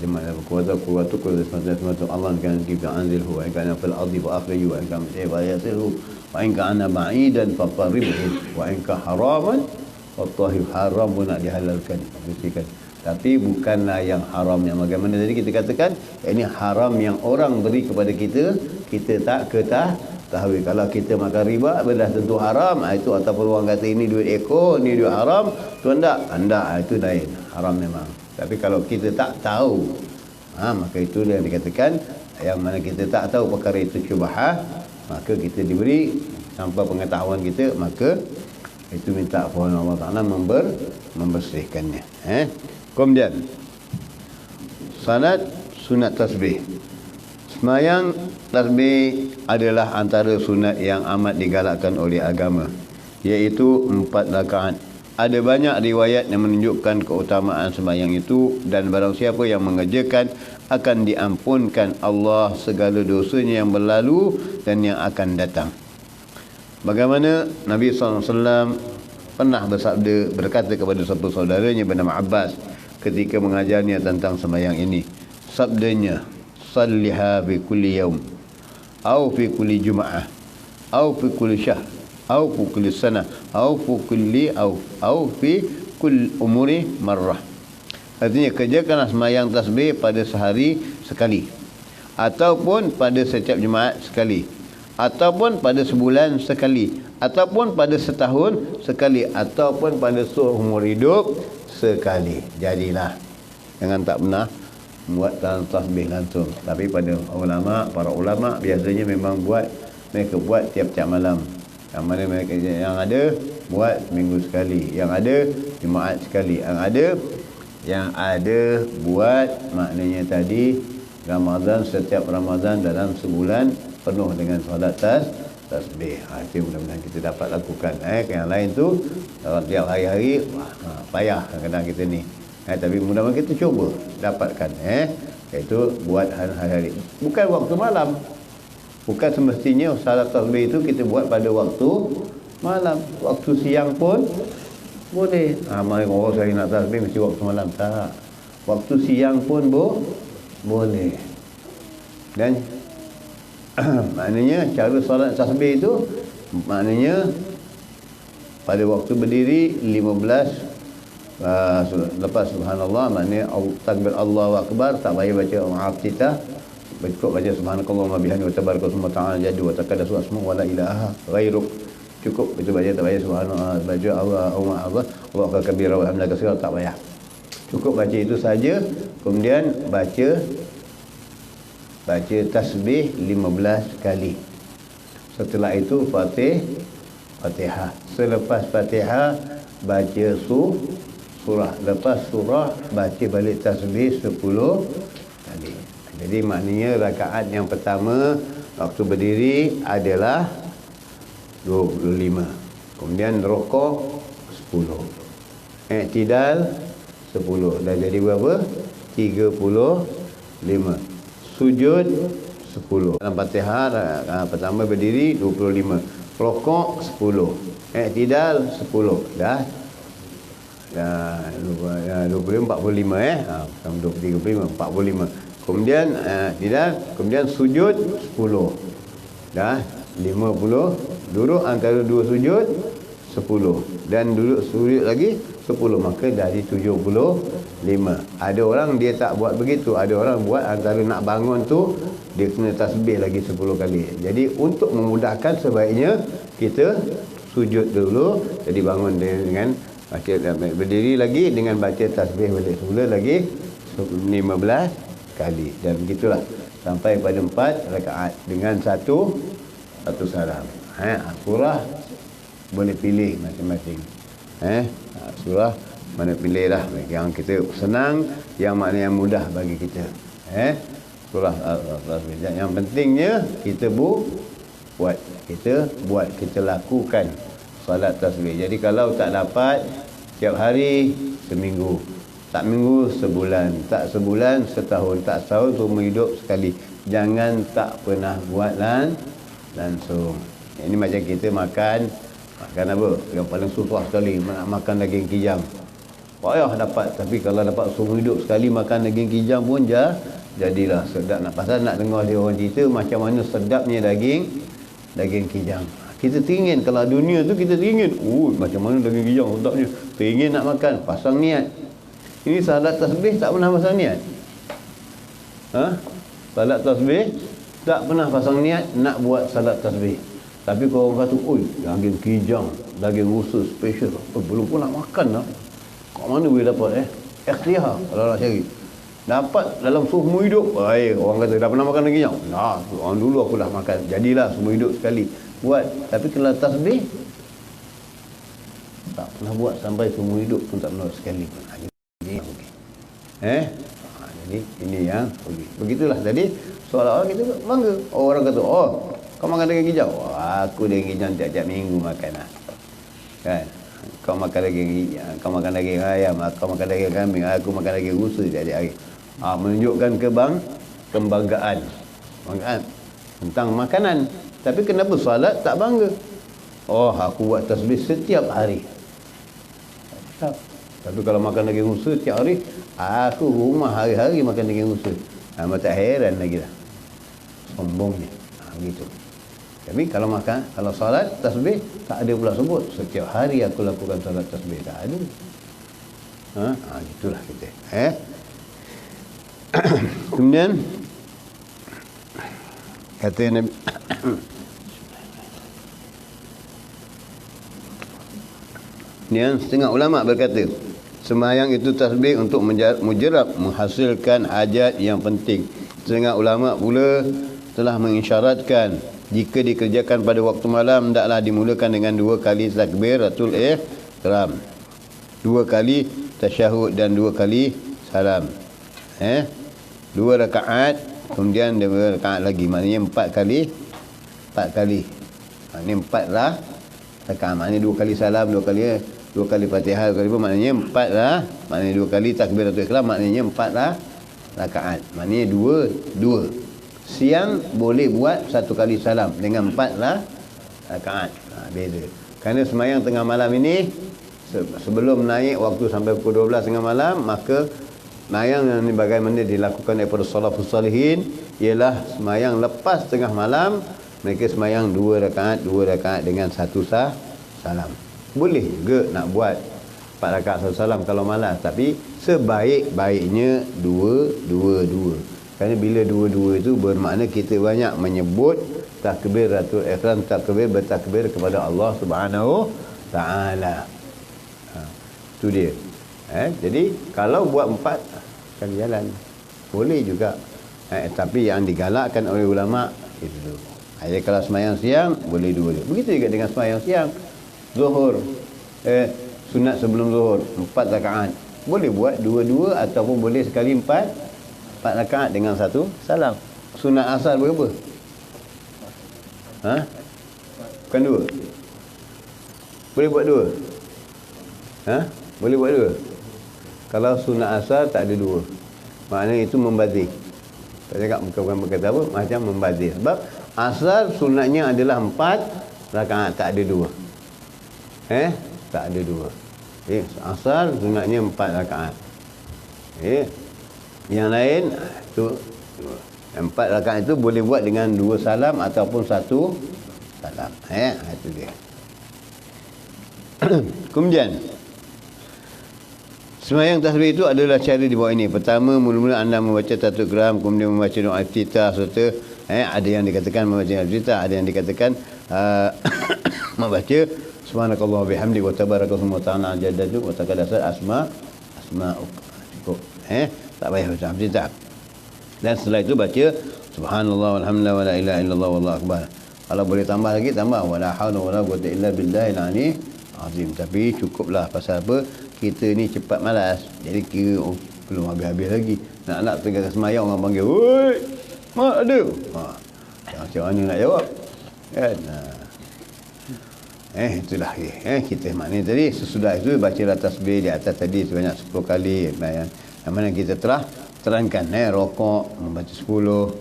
jemaah kuwatu semata Allah kan kita anzilhu wa kana fil ardi wa akhriju wa kana yasilhu wa in kana ba'idan faqarribhu wa in kana haraman fattahi haram pun nak dihalalkan, bersihkan. Tapi bukanlah yang haram yang bagaimana tadi kita katakan, ini haram yang orang beri kepada kita, kita tak ketahui. Kalau kita makan riba, dah tentu haram. Itu ataupun orang kata ini duit ekor, ini duit haram, tu anda itu lain, haram memang. Tapi kalau kita tak tahu, maka itu yang dikatakan, yang mana kita tak tahu perkara itu syubhah, maka kita diberi tanpa pengetahuan kita, maka itu minta ampun Allah Ta'ala membersihkannya. Kemudian salat sunat tasbih. Semayang tasbih adalah antara sunat yang amat digalakkan oleh agama, iaitu 4 rakaat. Ada banyak riwayat yang menunjukkan keutamaan sembahyang itu, dan barang siapa yang mengerjakan akan diampunkan Allah segala dosanya yang berlalu dan yang akan datang. Bagaimana Nabi SAW pernah berkata kepada satu saudaranya bernama Abbas ketika mengajarnya tentang sembahyang ini. Sabdanya, salliha fi kulli yaum, au fi kulli jum'ah, au fi kulli syahr, au fi kulli sana au fi kulli au fi kull umuri marrah. Artinya kerjakanlah sembahyang tasbih pada sehari sekali, ataupun pada setiap Jumaat sekali, ataupun pada sebulan sekali, ataupun pada setahun sekali, ataupun pada seumur hidup sekali. Jadilah, jangan tak pernah buat tasbih langsung. Tapi pada para ulama biasanya memang mereka buat tiap-tiap malam. Yang mana mereka yang ada buat seminggu sekali, yang ada Jumaat sekali, yang ada buat maknanya tadi Ramadan, setiap Ramadan dalam sebulan penuh dengan solat tasbih. Itu mudah-mudahan kita dapat lakukan. Yang lain tu tiap hari-hari payah kadang-kadang kita ni. Tapi mudah-mudahan kita cuba dapatkan. Itu buat hari-hari. Bukan waktu malam. Bukan semestinya solat tasbih itu kita buat pada waktu malam. Waktu siang pun boleh. Orang saya nak tasbih mesti waktu malam. Tak. Waktu siang pun boleh. Dan maknanya cara solat tasbih itu maknanya pada waktu berdiri 15 lepas subhanallah, maknanya takbir Allahu akbar, tak payah baca al-Iftitah, cukup baca subhanakallahumma bihamdika wa tabarakasmu ta'ala jaddu wa taqaddasu asmu wa la ilaha ghairuk. Cukup itu baca, tak payah subhanallah, baca Allahu akbar, Allahu akbar kabira walhamdulillah katsira, tak payah. Cukup baca itu saja. Kemudian baca tasbih 15 kali. Setelah itu Fatihah. Selepas Fatihah baca surah. Lepas surah baca balik tasbih 10 kali. Jadi maknanya rakaat yang pertama waktu berdiri adalah 25. Kemudian rukuk 10. I'tidal 10. Dah jadi berapa? 35. Sujud 10. Dalam Fatihah pertama berdiri 25. Rukuk 10. I'tidal 10. Dah 25 45 sama 23 45. Kemudian kemudian sujud 10. Dah 50. Duduk antara dua sujud 10. Dan duduk sujud lagi 10. Maka dari 75. Ada orang dia tak buat begitu. Ada orang buat antara nak bangun tu dia kena tasbih lagi 10 kali. Jadi untuk memudahkan sebaiknya kita sujud dulu, jadi bangun dengan baca, berdiri lagi dengan baca tasbih balik semula lagi 15 kali. Dan begitulah sampai pada 4 rakaat dengan satu salam. Surah boleh pilih masing-masing. Surah mana pilih lah yang kita senang, yang mana yang mudah bagi kita. Surah yang pentingnya kita buat, kita lakukan solat tasbih. Jadi kalau tak dapat tiap hari seminggu, tak minggu sebulan, tak sebulan setahun, tak setahun seumur hidup sekali. Jangan tak pernah buat langsung. Ini macam kita makan apa? Yang paling susah sekali nak makan daging kijang. Payah dapat, tapi kalau dapat seumur hidup sekali makan daging kijang pun jadilah sedap. Pasal nak dengar dia orang cerita macam mana sedapnya daging kijang. Kita teringin, kalau dunia tu kita teringin, macam mana daging kijang sedapnya. Teringin nak makan, pasang niat. Ini salat tasbih tak pernah pasang niat. Salat tasbih tak pernah pasang niat nak buat salat tasbih. Tapi kalau orang kata, daging kijang, daging rusa special, belum pun nak makan dah. Kat mana boleh dapat ikhtiar kalau nak cari. Dapat dalam seumur hidup. Orang kata dah pernah makan daging kijang? Nah, orang dulu aku dah makan. Jadilah seumur hidup sekali buat. Tapi kalau tasbih tak pernah buat sampai seumur hidup pun tak pernah sekali pun. Jadi ini yang begitulah. Jadi seolah-olah kita bangga. Orang kata, kau makan daging kijang? Aku daging kijang tiap-tiap minggu makan lah. Kan? Kau makan daging ayam, kau makan daging kambing, aku makan daging rusa tiap-tiap hari. Menunjukkan kebanggaan tentang makanan. Tapi kenapa salat tak bangga? Aku buat tasbih setiap hari. Tapi kalau makan daging rusa setiap hari, aku rumah hari-hari makan daging rusa. Tak heran lagi lah. Sombongnya. Begitu. Tapi kalau makan, kalau solat tasbih tak ada pula sebut setiap hari aku lakukan solat tasbih, tak ada. Itulah kita. Kemudian kata Nabi Nian setengah ulama berkata, sembahyang itu tasbih untuk mujarab menghasilkan hajat yang penting. Setengah ulama pula telah mengisyaratkan jika dikerjakan pada waktu malam hendaklah dimulakan dengan 2 kali takbiratul ihram, 2 kali tasyahud dan 2 kali salam. 2 rakaat, kemudian 2 rakaat lagi, maknanya 4 kali. Maknanya 4 lah rakaat, maknanya 2 kali salam, 2 kali Fatihah, 2 kali pun maknanya 4 lah. Maknanya 2 kali takbiratul ihram, maknanya 4 lah rakaat. Maknanya 2. Siang boleh buat 1 kali salam dengan 4 lah rakaat. Beza. Kerana sembahyang tengah malam ini sebelum naik waktu sampai pukul 12 tengah malam, maka sembahyang yang bagaimana dilakukan daripada salafus salihin ialah sembahyang lepas tengah malam, mereka sembahyang 2 rakaat dengan 1 salam. Boleh juga nak buat 4 rakaat 1 salam kalau malas, tapi sebaik-baiknya 2. Kerana bila 2 itu bermakna kita banyak menyebut takbiratul ihram, bertakbir kepada Allah Subhanahu taala. Itu dia. Jadi kalau buat 4 kali jalan boleh juga. Tapi yang digalakkan oleh ulama itu. Jadi kalau sembahyang siang boleh 2. Begitu juga dengan sembahyang siang. Zuhur, sunat sebelum zuhur 4 rakaat. Boleh buat 2 ataupun boleh sekali 4 rakaat dengan 1 salam. Sunat asar berapa? Bukan 2. Boleh buat 2? Boleh buat 2. Kalau sunat asar tak ada 2. Maknanya itu membazir. Tak cakap bukan berkata apa, macam membazir. Sebab asar sunatnya adalah 4 rakaat, tak ada 2. Tak ada 2. Asar sunatnya 4 rakaat. Yang lain tu 4 rakaat itu boleh buat dengan 2 salam ataupun 1 salam. Itu dia. Kemudian sembahyang tasbih itu adalah cara di bawah ini. Pertama, mula-mula anda membaca tatagram, kemudian membaca doa iftitah serta ada yang dikatakan membaca iftitah, ada yang dikatakan membaca subhanakallah bihamdi wa tabarakallahu ta'ala jaddatu wa taqaddasat asma'uk. Cukup. Tak payah baca iftitah. Dan setelah itu baca subhanallah walhamdulillah wa la ilaha illallah wallahu akbar. Kalau boleh tambah lagi, tambah wala haula wala quwwata illa billahil aliyyil azim. Tapi cukuplah, pasal apa? Kita ni cepat malas. Jadi kira belum habis-habis lagi. Nak tengah semayang orang panggil, "Woi, mak ada." Macam mana nak jawab? Kan? Itulah kita maknanya tadi sesudah itu bacalah tasbih di atas tadi sebanyak 10 kali. Yang mana kita telah terangkan, rokok membaca 10,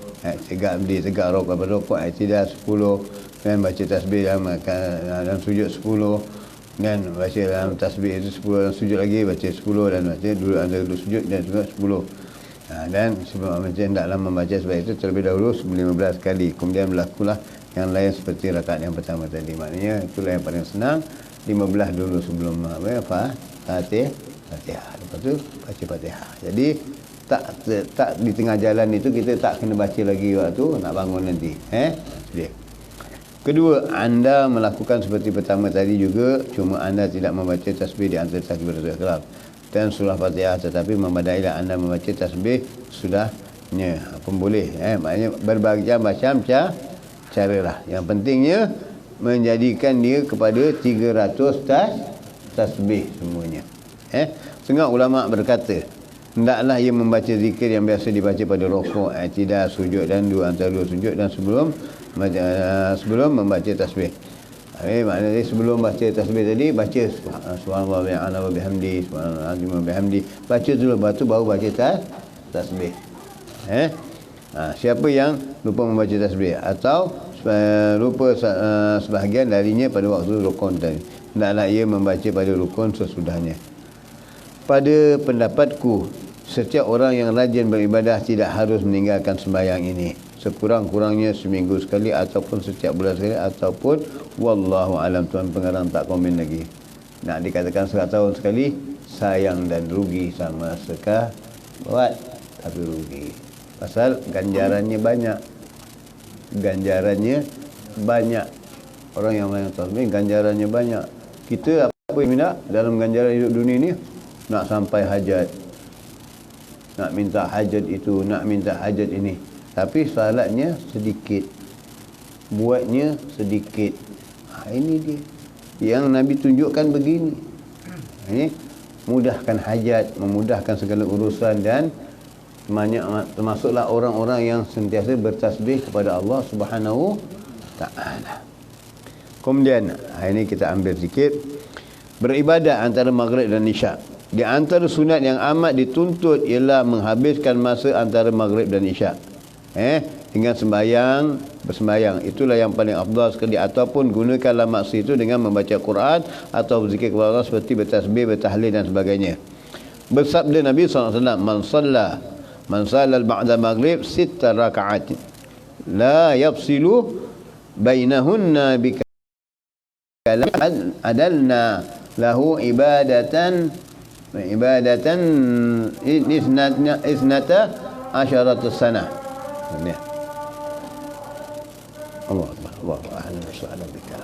tegak rokok berrokok tidak 10, dan baca tasbih dalam sujud 10, dan baca dalam tasbih itu 10, dan sujud lagi baca 10, dan baca dulu antara dulu sujud dan juga 10. Dan sebelum membaca hendaklah membaca sebab itu terlebih dahulu 15 kali. Kemudian berlakulah yang lain seperti rakaat yang pertama tadi. Maknanya itulah yang paling senang, 15 dulu sebelum Fatihah. Lepas tu baca Fatihah. Jadi tak di tengah jalan itu kita tak kena baca lagi waktu nak bangun nanti. Dia. Kedua, anda melakukan seperti pertama tadi juga, cuma anda tidak membaca tasbih di antara takbiratul ihram dan surah Fatihah, tetapi memadailah anda membaca tasbih sudahnya. Apa boleh? Maknanya berbagai macam cara lah. Yang pentingnya menjadikan dia kepada 300 tasbih semuanya. Setengah ulama berkata, hendaklah ia membaca zikir yang biasa dibaca pada rukuk, i'tidal, sujud dan antara dua sujud, dan sebelum membaca tasbih. Maknanya sebelum baca tasbih tadi baca subhanallah wa bihamdi, subhanallah wa bihamdi. Baca dulu, lepas tu baru baca tasbih. Siapa yang lupa membaca tasbih atau lupa sebahagian darinya pada waktu rukun tadi, hendaklah ia membaca pada rukun sesudahnya. Pada pendapatku, setiap orang yang rajin beribadah tidak harus meninggalkan sembahyang ini. sekurang-kurangnya seminggu sekali ataupun setiap bulan sekali ataupun wallahu alam. Tuan pengarang tak komen lagi. Nak dikatakan 100 tahun sekali, sayang dan rugi sama sekali, buat tapi rugi. Pasal ganjarannya banyak. Ganjarannya banyak. Orang yang lain tasbih ganjarannya banyak. Kita apa yang nak dalam ganjaran hidup dunia ni? Nak sampai hajat. Nak minta hajat itu, nak minta hajat ini. Tapi salatnya sedikit. Buatnya sedikit. Ini dia. Yang Nabi tunjukkan begini. Ini mudahkan hajat, memudahkan segala urusan dan termasuklah orang-orang yang sentiasa bertasbih kepada Allah Subhanahu Ta'ala. Kemudian, ini kita ambil sikit. Beribadat antara maghrib dan isyak. Di antara sunat yang amat dituntut ialah menghabiskan masa antara maghrib dan isyak. Dengan bersembahyang. Itulah yang paling afdal sekali. Ataupun gunakanlah masa itu dengan membaca Quran atau berzikir kepada Allah seperti bertasbih, bertahlil dan sebagainya. Bersabda Nabi SAW, Man salal ba'da maghrib 6 raka'at la yafsilu bainahunna bikalam adalna lahu ibadatan isnata asyaratus sanah. Allah ahlan wa sahlan bika.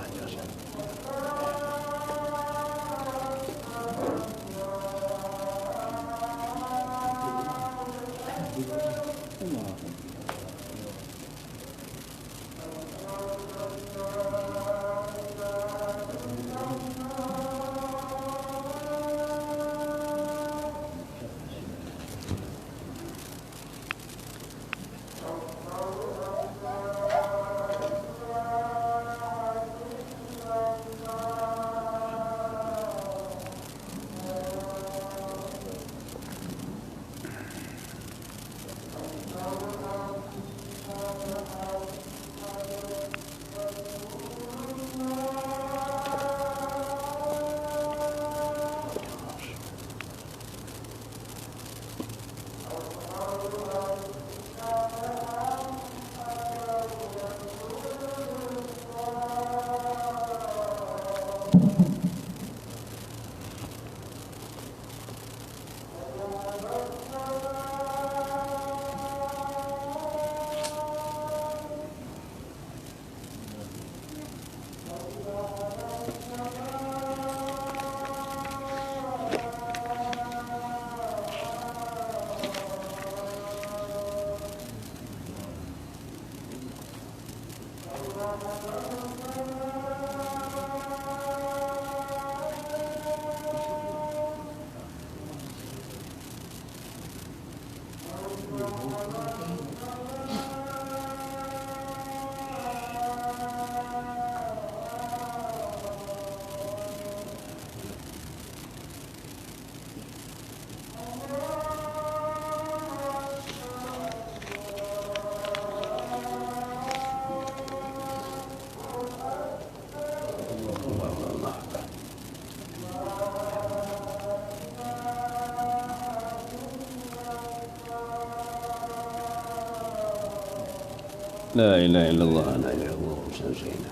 La ilaha illallah, la ilaha illallah, sayyidina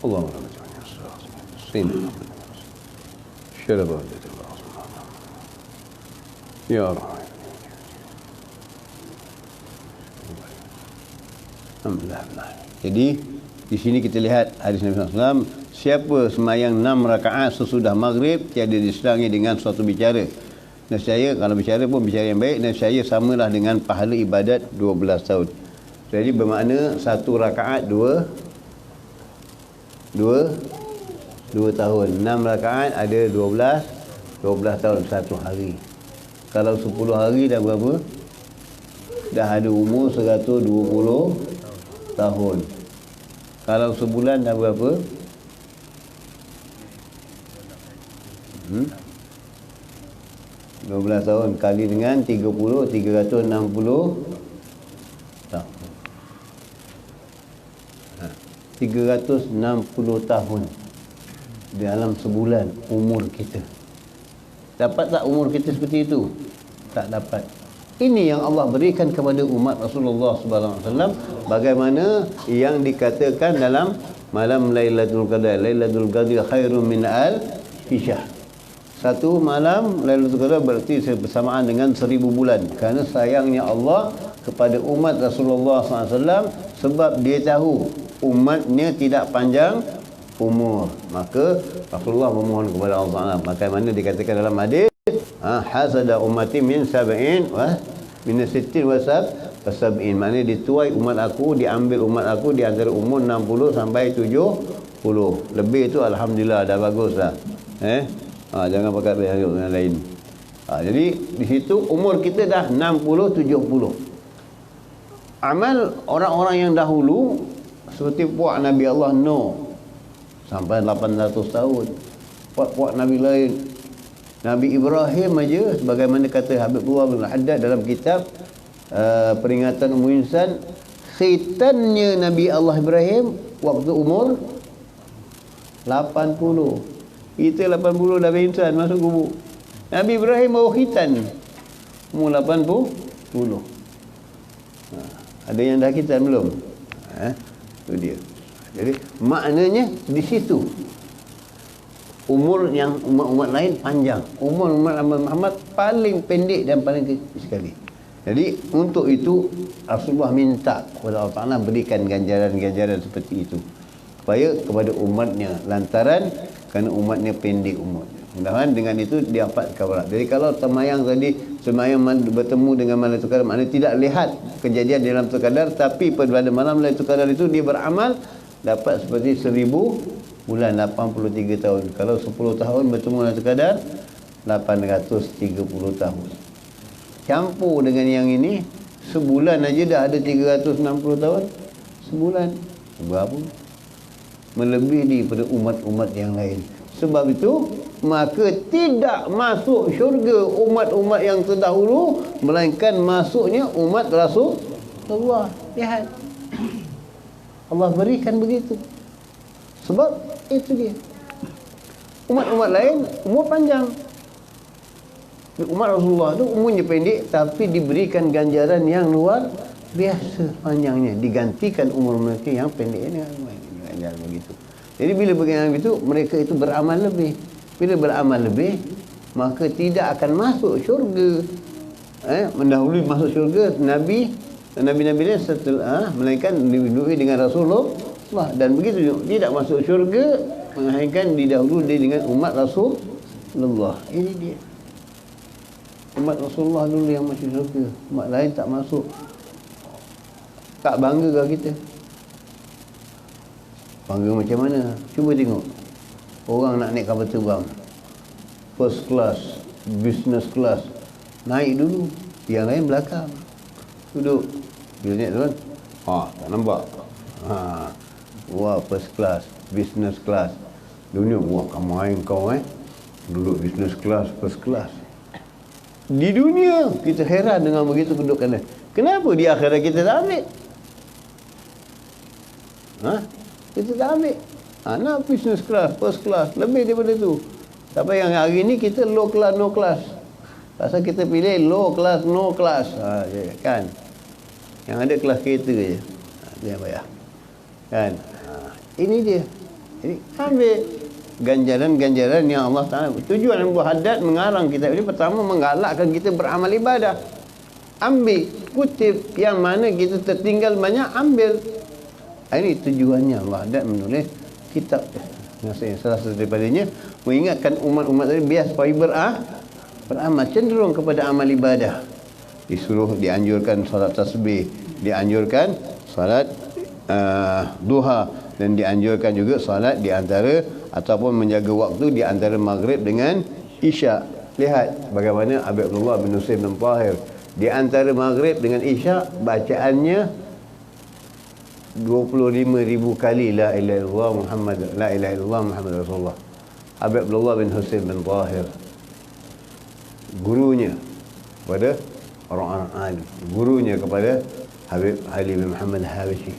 Allahumma rabbi sayyidina syarabah ya rahman. Alhamdulillah. Jadi di sini kita lihat hadis Nabi SAW, siapa semayang 6 rakaat sesudah maghrib tiada diserangi dengan suatu bicara. Nescaya kalau bicara pun bicara yang baik, nescaya samalah dengan pahala ibadat 12 tahun. Jadi bermakna 1 rakaat 2 tahun. 6 rakaat ada 12 tahun 1 hari. Kalau 10 hari dah berapa? Dah ada umur 120 tahun. Kalau sebulan dah berapa? 12 tahun kali dengan 30, 360 tahun. 360 tahun dalam sebulan umur kita. Dapat tak umur kita seperti itu? Tak dapat. Ini yang Allah berikan kepada umat Rasulullah SAW, bagaimana yang dikatakan dalam malam Lailatul Qadar. Lailatul Qadar khairun min al-Hisyahr. Satu malam Lailatul Qadar berarti bersamaan dengan 1000 bulan. Kerana sayangnya Allah kepada umat Rasulullah SAW, sebab dia tahu umatnya tidak panjang umur. Maka Rasulullah memohon kepada Allah Taala. Bagaimana dikatakan dalam hadis, hasada ummati min sab'in wa min sittin wa sab'in. Maknanya dituai umat aku, diambil umat aku di antara umur 60 sampai 70. Lebih itu alhamdulillah dah bagus dah. Jangan pakai yang lain. Jadi di situ umur kita dah 60 70. Amal orang-orang yang dahulu seperti puak Nabi Allah Nuh sampai 800 tahun. Puak-puak Nabi lain, Nabi Ibrahim aja, sebagaimana kata Habibullah bin Haddad dalam kitab Peringatan Umur Insan, khitannya Nabi Allah Ibrahim waktu umur 80. Kita 80 dah insan masuk kubur. Nabi Ibrahim baru khitan umur 80. Ada yang dah khitan belum? Itu dia. Jadi maknanya di situ umur yang umat-umat lain panjang, umur umat Muhammad paling pendek dan paling kecil sekali. Jadi untuk itu Rasulullah minta kepada Allah Ta'ala berikan ganjaran-ganjaran seperti itu kepada umatnya, lantaran kerana umatnya pendek umurnya. Mudah-mudahan dengan itu dia dapat kabarat. Jadi kalau semayang bertemu dengan Lailatul Qadar, maknanya tidak lihat kejadian di dalam Lailatul Qadar, tapi pada malam Lailatul Qadar itu dia beramal, dapat seperti 1000 bulan, 83 tahun. Kalau 10 tahun bertemu Lailatul Qadar, 830 tahun. Campur dengan yang ini, sebulan aja dah ada 360 tahun. Sebulan. Berapa? Melebihi daripada umat-umat yang lain. Sebab itu, maka tidak masuk syurga umat-umat yang terdahulu, melainkan masuknya umat Rasulullah. Lihat. Allah berikan begitu. Sebab itu dia. Umat-umat lain umur panjang. Umat Rasulullah itu umurnya pendek, tapi diberikan ganjaran yang luar biasa panjangnya. Digantikan umur mereka yang pendek ini ganjaran begitu. Jadi bila bagaimana begitu, mereka itu beramal lebih. Bila beramal lebih, maka tidak akan masuk syurga. Mendahului masuk syurga Nabi-Nabi lain setelah melainkan didudui dengan Rasulullah. Dan begitu tidak masuk syurga, melainkan didahului dengan umat Rasulullah. Ini dia. Umat Rasulullah dulu yang masuk syurga, umat lain tak masuk. Tak bangga ke kita? Bangga macam mana? Cuba tengok. Orang nak naik kapal terbang, first class, business class, naik dulu, yang lain belakang duduk. Bila naik tuan, tak nampak. Wah, first class, business class. Dunia, wah kamu main kau duduk business class, first class. Di dunia kita heran dengan begitu kedudukannya. Kenapa di akhirat kita tak ambil? Kita tak ambil. Nak business class, first class, lebih daripada tu. Sampai yang hari ni kita low class, no class. Pasal kita pilih low class, no class. Kan? Yang ada kelas kereta je. Dia bayar. Kan? Ini dia. Jadi ambil ganjaran-ganjaran yang Allah Ta'ala. Tujuan Abu Haddad mengarang kitab ini pertama menggalakkan kita beramal ibadah. Ambil, kutip yang mana kita tertinggal banyak, ambil. Ini tujuannya Allah Haddad menulis kitab. Salah satu daripadanya mengingatkan umat-umat tadi biar supaya beramal, cenderung kepada amal ibadah. Disuruh, dianjurkan salat tasbih, dianjurkan salat duha, dan dianjurkan juga salat di antara ataupun menjaga waktu di antara maghrib dengan isyak. Lihat bagaimana Habib Abdullah bin Husain bin Tahir di antara maghrib dengan isyak bacaannya 25,000 kali la ilaha illallah Muhammad, la ilaha illallah Muhammad Rasulullah. Habib Abdullah bin Husain bin Tahir, gurunya kepada orang-orang alim, gurunya kepada Habib Ali bin Muhammad Habashi,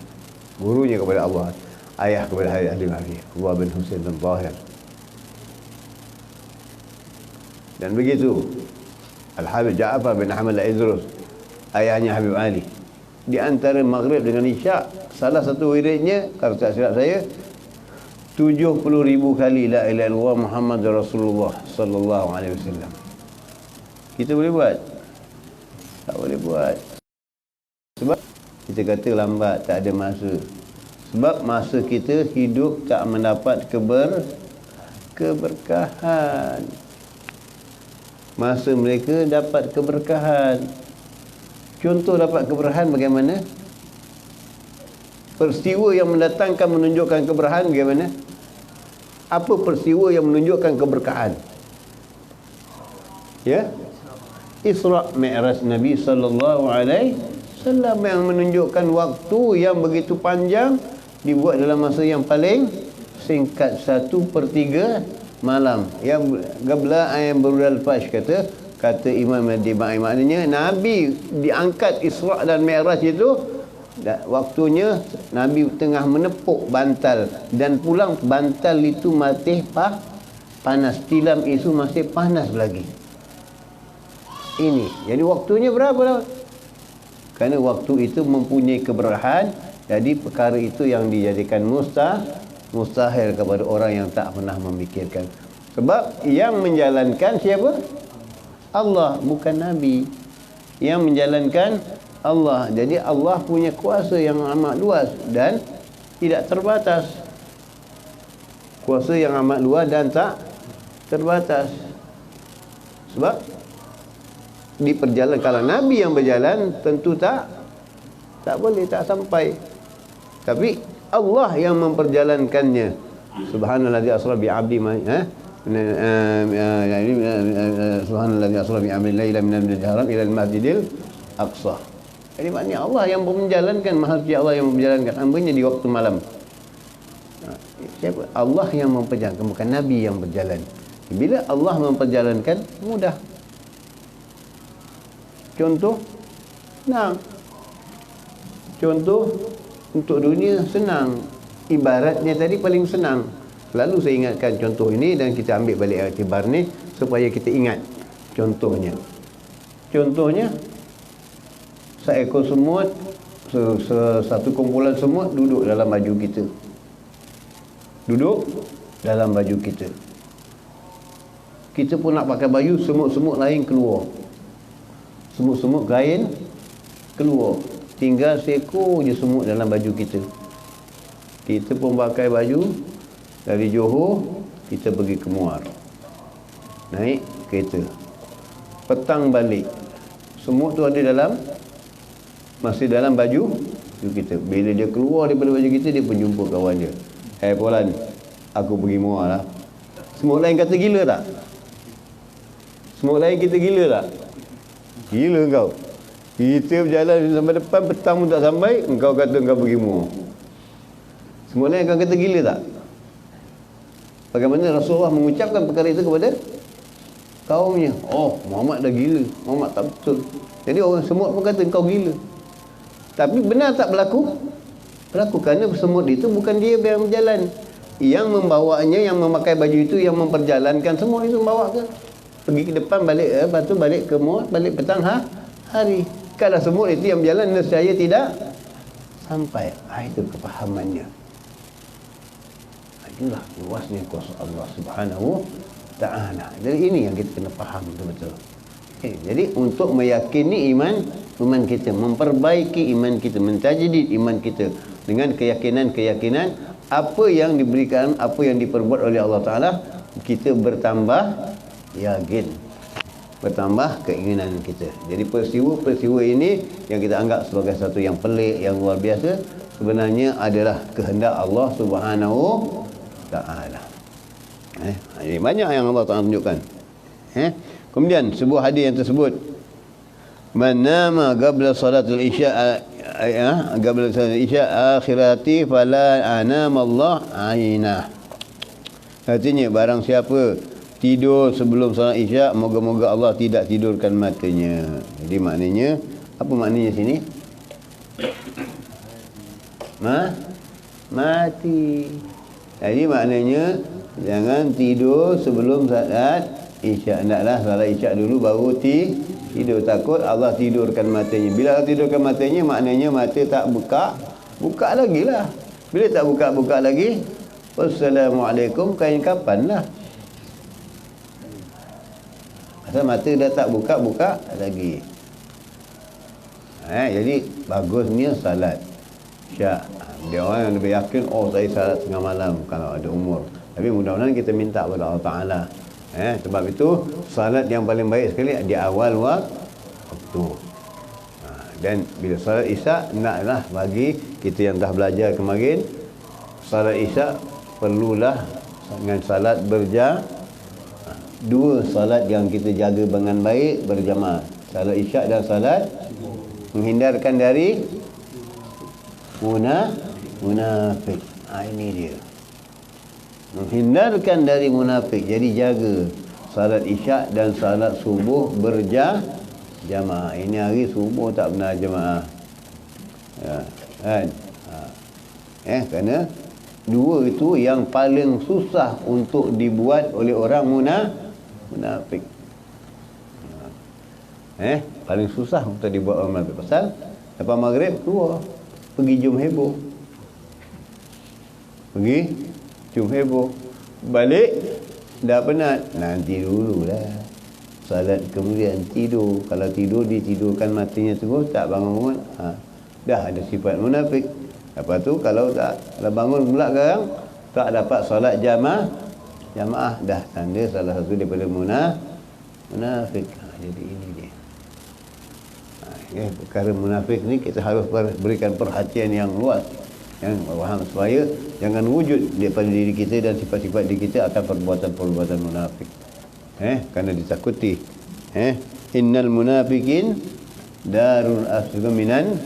gurunya kepada Allah, ayah kepada Habib Ali Abdullah bin Husain bin Tahir. Dan begitu Al-Habib Ja'far bin Ahmad Al-Idrus ayahnya Habib Ali. Di antara maghrib dengan isyak, salah satu wiridnya, kalau tak silap saya, 70,000 kali la ilaha illallah Muhammad Rasulullah sallallahu alaihi wasallam. Kita boleh buat? Tak boleh buat. Sebab kita kata lambat, tak ada masa. Sebab masa kita hidup tak mendapat keberkahan. Masa mereka dapat keberkahan. Contoh dapat keberkahan bagaimana? Peristiwa yang mendatangkan menunjukkan keberkahan bagaimana? Apa peristiwa yang menunjukkan keberkahan? Ya? Isra' Mi'raj Nabi sallallahu alaihi wasallam yang menunjukkan waktu yang begitu panjang dibuat dalam masa yang paling singkat, 1/3 malam. Yang Gabla ayam Burul Fash kata Imam Mahdi, maknanya Nabi diangkat Isra' dan Mi'raj itu waktunya Nabi tengah menepuk bantal dan pulang bantal itu masih panas, tilam itu masih panas lagi. Ini jadi waktunya berapa lah? Kerana waktu itu mempunyai keberkahan, jadi perkara itu yang dijadikan mustahil kepada orang yang tak pernah memikirkan. Sebab yang menjalankan siapa? Allah, bukan Nabi. Yang menjalankan Allah. Jadi Allah punya kuasa yang amat luas dan tidak terbatas. Kuasa yang amat luas dan tak terbatas. Sebab di perjalanan, kalau Nabi yang berjalan tentu tak boleh, tak sampai. Tapi Allah yang memperjalankannya. Subhanalladzi asra bi 'abdi subhanalladzi asra bi 'abdi laila minal masjidil haram ila al-masjidil aqsa. Jadi maknanya Allah yang menjalankan, Maha Suci Allah yang menjalankan hamba-Nya di waktu malam. Siapa? Allah yang memperjalankan, bukan Nabi yang berjalan. Bila Allah memperjalankan, mudah. Contoh, senang. Contoh untuk dunia senang. Ibaratnya tadi paling senang. Lalu saya ingatkan contoh ini dan kita ambil balik iktibar ni supaya kita ingat contohnya. Contohnya, seekor semut, satu kumpulan semut duduk dalam baju kita. Duduk dalam baju kita. Kita pun nak pakai baju, semut-semut lain keluar. Semut-semut kain keluar. Tinggal seekor je semut dalam baju kita. Kita pun pakai baju dari Johor, kita pergi ke Muar. Naik kereta. Petang balik. Semut tu ada dalam, masih dalam baju kita. Bila dia keluar daripada baju kita, dia pun jumpa kawan dia. Polan, aku pergi Muar lah. Semut lain kata gila tak? Semut lain kita gila tak? Gila kau. Kita berjalan sampai depan, petang pun tak sampai, engkau kata engkau pergi Muar. Semut lain akan kata gila tak? Bagaimana Rasulullah mengucapkan perkara itu kepada kaumnya? Oh, Muhammad dah gila, Muhammad tak betul. Jadi orang semut pun kata engkau gila. Tapi benar tak berlaku? Berlaku, kerana semut itu bukan dia yang berjalan. Yang membawanya, yang memakai baju itu, yang memperjalankan semut itu membawa ke pergi ke depan, balik, lepas tu balik ke Muar, balik petang hari. Kalau semut itu yang berjalan, nescaya tidak sampai. Itu kefahamannya. Itulah luasnya kuasa Allah Subhanahu Ta'ala. Jadi ini yang kita kena faham betul-betul. Jadi untuk meyakini iman kita, memperbaiki iman kita, mentajdid iman kita dengan keyakinan-keyakinan apa yang diberikan, apa yang diperbuat oleh Allah Ta'ala, kita bertambah yakin, bertambah keinginan kita. Jadi peristiwa-peristiwa ini yang kita anggap sebagai satu yang pelik, yang luar biasa, sebenarnya adalah kehendak Allah Subhanahu Ta'ala. Jadi banyak yang Allah Ta'ala tunjukkan. Kemudian sebuah hadis yang tersebut, man nama qabla salatul isya qabla salatul isya akhirati fala anama Allah ainah. Artinya barang siapa tidur sebelum salat isya, moga-moga Allah tidak tidurkan matanya. Jadi maknanya, apa maknanya sini? Mati. Jadi maknanya jangan tidur sebelum salat isyak. Hendaklah salat isyak dulu baru Tidur takut Allah tidurkan matanya. Bila Allah tidurkan matanya, maknanya mata tak buka, buka lagi lah. Bila tak buka lagi, wassalamualaikum, kain kapan lah. Pasal mata dah tak buka lagi. Jadi bagusnya salat Isyak. Dia orang yang lebih yakin, oh saya salat tengah malam kalau ada umur. Tapi mudah-mudahan kita minta kepada Allah Ta'ala. Sebab itu salat yang paling baik sekali di awal waktu. Dan bila salat Isyak, naklah bagi kita yang dah belajar kemarin, salat Isyak perlulah dengan salat berjamaah. Dua salat yang kita jaga dengan baik berjamaah, salat Isyak dan salat menghindarkan dari munafik. Ini dia, menghindarkan dari munafik. Jadi jaga salat Isyak dan salat subuh berjamaah. Ini hari subuh tak pernah jamaah, kan? Kerana dua itu yang paling susah untuk dibuat oleh orang munafik. Paling susah untuk dibuat orang munafik. Pasal lepas maghrib keluar, pergi jum heboh, balik dah penat, nanti dululah salat, kemudian tidur. Kalau tidur, ditidurkan matanya terus, tak bangun-bangun, dah ada sifat munafik. Lepas tu kalau bangun pula sekarang, tak dapat solat jamaah, dah tanda salah satu daripada munafik. Jadi ini dia. Perkara munafik ni kita harus berikan perhatian yang luas, yang faham, supaya jangan wujud daripada diri kita dan sifat-sifat diri kita akan perbuatan-perbuatan munafik. Kerana ditakuti. Innal munafikin darul asgha minan.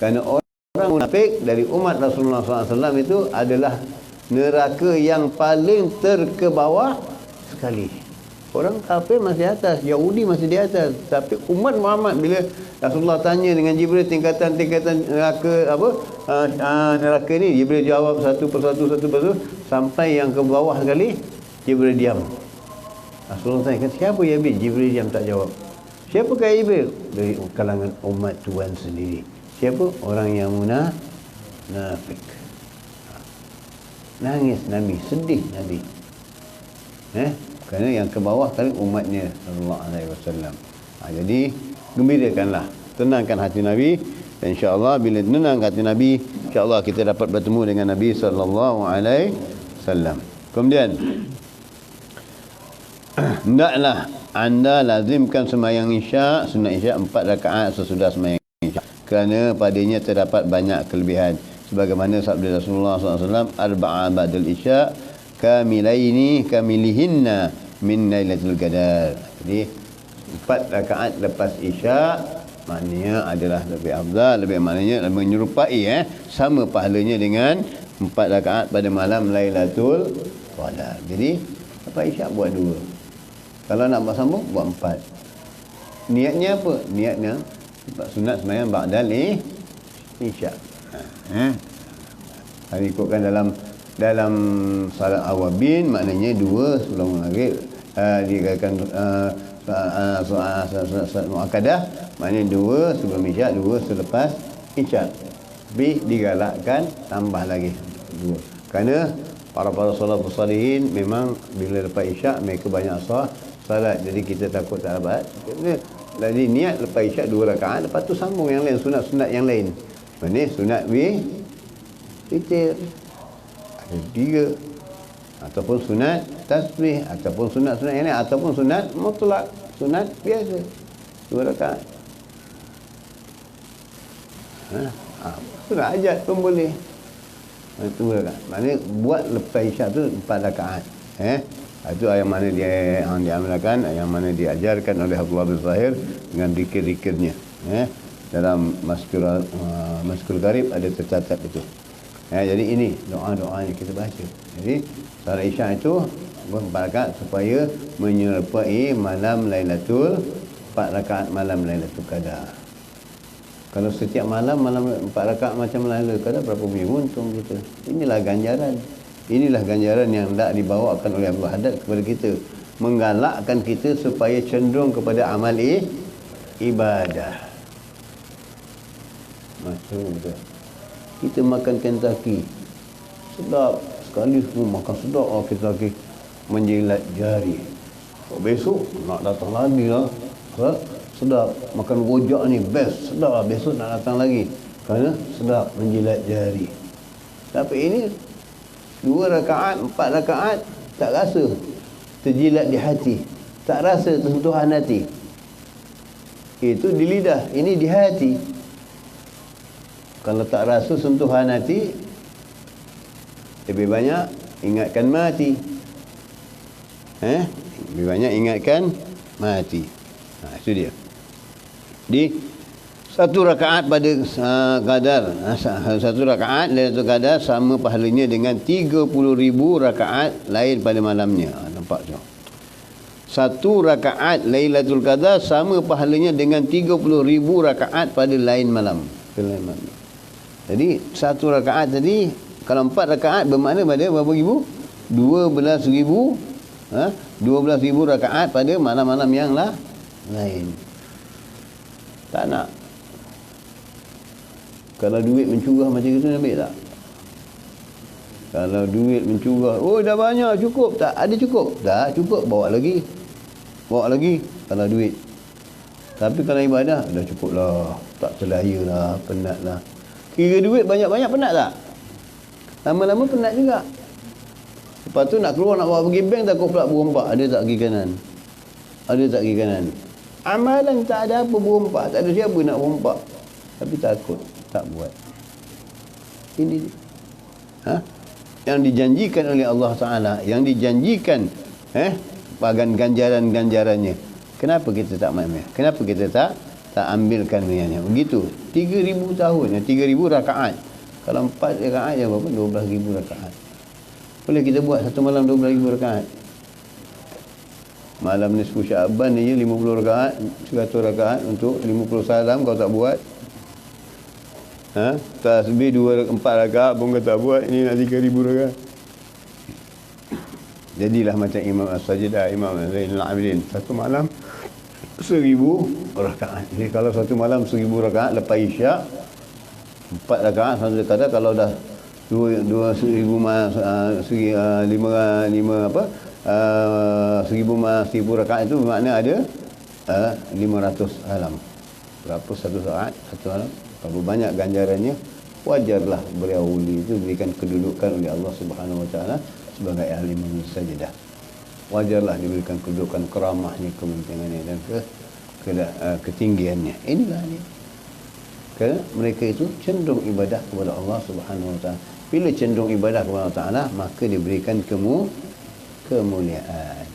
Kerana orang munafik dari umat Rasulullah SAW itu adalah neraka yang paling terkebawah sekali. Orang kafir masih atas, Yahudi masih di atas, tapi umat Muhammad, bila Rasulullah tanya dengan Jibril tingkatan neraka neraka ni, Jibril jawab satu persatu sampai yang ke bawah sekali, Jibril diam. Rasulullah tanya, siapa yang Jibril diam, tak jawab. Siapakah Jibril? Dari kalangan umat Tuhan sendiri. Siapa? Orang yang munafik. Nangis Nabi, sedih Nabi. Kerana yang ke bawah kali umatnya sallallahu alaihi wasallam. Jadi gembirakanlah, tenangkan hati Nabi, dan insya-Allah bila tenang hati Nabi, insya-Allah kita dapat bertemu dengan Nabi sallallahu alaihi wasallam. Kemudian hendaklah anda lazimkan sembahyang Isyak, sunat Isyak 4 rakaat sesudah sembahyang Isyak, kerana padanya terdapat banyak kelebihan. Sebagaimana sabda Rasulullah SAW, arba'a ba'dal Isyak kamilihinna min lailatul qadar. Jadi 4 rakaat lepas Isyak maknanya adalah lebih afdal, lebih maknanya menyerupai sama pahalanya dengan 4 rakaat pada malam Lailatul Qadar. Jadi lepas Isyak buat 2. Kalau nak buat sambung buat 4. Niatnya apa? Niatnya sunat sembahyang ba'dal Isyak. Kalau ikutkan dalam salat awabin, maknanya 2 sebelum maghrib, dikatakan salat muakkadah, maknanya 2 sebelum Isyak, 2 selepas Isyak. Tapi digalakkan tambah lagi 2. Kerana para salafus salihin memang bila lepas Isyak mereka banyak salat, jadi kita takut tak dapat. Jadi niat lepas Isyak 2 rakaat, lepas tu sambung yang lain, sunat-sunat yang lain. Ini sunat witir ada 3, ataupun sunat tasbih, ataupun sunat-sunat yang lain, ataupun sunat mutlak, sunat biasa 2 rakaat. Sunat hajat pun boleh 2 rakaat. Maknanya buat lepas Isyak tu 4 rakaat. Itu yang mana dia diamalkan, yang mana diajarkan oleh Abdullah bin Zahir dengan zikir-zikirnya. Dalam Maskul Garib ada tercatat itu. Jadi ini doa-doa yang kita baca. Jadi salat Isyak itu 4 rakaat supaya menyerupai malam Lailatul 4 rakaat malam Lailatul Qadar. Kalau setiap malam 4 rakaat macam Lailatul Qadar, berapa punya untung kita. Inilah ganjaran. Inilah ganjaran yang hendak dibawakan oleh Abu Haddad kepada kita, menggalakkan kita supaya cenderung kepada amal ibadah. Macam tu. Kita makan Kentucky. Sedap. Sekali semua makan sedap Kentucky. Menjilat jari. Besok nak datang lagi lah. Sedap. Makan rojak ni best. Sedap lah. Besok nak datang lagi. Kerana sedap menjilat jari. Tapi ini 2 rakaat, 4 rakaat tak rasa terjilat di hati. Tak rasa tersentuhan hati. Itu di lidah. Ini di hati. Kalau tak rasa sentuhan hati, lebih banyak ingatkan mati. Lebih banyak ingatkan mati. Itu dia. Di satu rakaat pada kadar satu rakaat Lailatul Qadar sama pahalanya dengan 30,000 rakaat lain pada malamnya. Nampak tu. Satu rakaat Lailatul Qadar sama pahalanya dengan 30,000 rakaat pada lain malam. Jadi satu rakaat tadi, kalau 4 rakaat bermakna pada berapa ribu? 12,000. 12,000 rakaat pada malam-malam yang lain. Tak nak. Kalau duit mencurah macam itu, ambil tak? Kalau duit mencurah, oh dah banyak, cukup tak? Ada cukup? Tak cukup, bawa lagi. Kalau duit. Tapi kalau ibadah, dah cukup lah. Tak terlaya lah, penat lah. Kira duit banyak-banyak, penat tak? Lama-lama penat juga. Lepas tu nak keluar, nak bawa pergi bank, takut pula berompak. Ada tak kiri kanan? Ada tak kiri kanan? Amalan tak ada apa berompak. Tak ada siapa nak berompak. Tapi takut, tak buat. Ini yang dijanjikan oleh Allah Ta'ala, yang dijanjikan ganjaran-ganjarannya. Kenapa kita tak ambil? Kenapa kita tak ambilkan niatnya? Begitu. 3,000 tahun, 3,000 rakaat. Kalau 4 rakaat yang berapa? 12,000 rakaat. Boleh kita buat satu malam 12,000 rakaat. Malam nisfu Sya'ban ni 50 rakaat, 100 rakaat untuk 50 salam kau tak buat. Tasbih 4 rakaat pun kau tak buat, ini nak 3,000 rakaat. Jadilah macam Imam As-Sajdah, Imam Zainul Abidin. Satu malam 1,000 rakaat. Jadi kalau satu malam 1,000 rakaat lepas Isyak, 4 rakaat satu kadar, kalau dah 1,000 rakaat itu bermakna ada 500 alam. Berapa satu saat, satu alam? Berapa banyak ganjarannya? Wajarlah beliau uli itu diberikan kedudukan oleh Allah Subhanahu Wa Taala sebagai ahli sajdah. Wajarlah diberikan kedudukan, keramahnya, kepentingannya dan ketinggiannya. Inilah dia. Kerana mereka itu cenderung ibadah kepada Allah Subhanahu Wa Taala. Bila cenderung ibadah kepada Allah Taala, maka diberikan kemuliaan.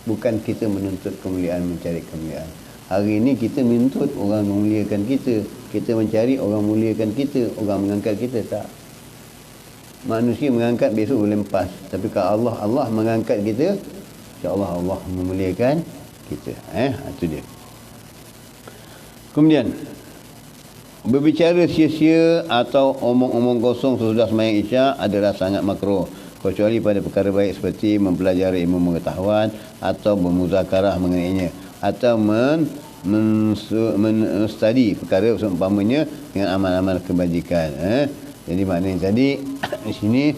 Bukan kita menuntut kemuliaan, mencari kemuliaan. Hari ini kita menuntut orang memuliakan kita. Kita mencari orang memuliakan kita, orang mengangkat kita. Tak. Manusia mengangkat besok boleh lepas. Tapi kalau Allah mengangkat kita, insya-Allah Allah memuliakan kita. Itu dia. Kemudian berbicara sia-sia atau omong-omong kosong sesudah sembahyang Isyak adalah sangat makruh, kecuali pada perkara baik seperti mempelajari ilmu pengetahuan atau bermuzakarah mengenainya, atau menstudi perkara seumpamanya dengan amal-amal kebajikan. Jadi maknanya tadi di sini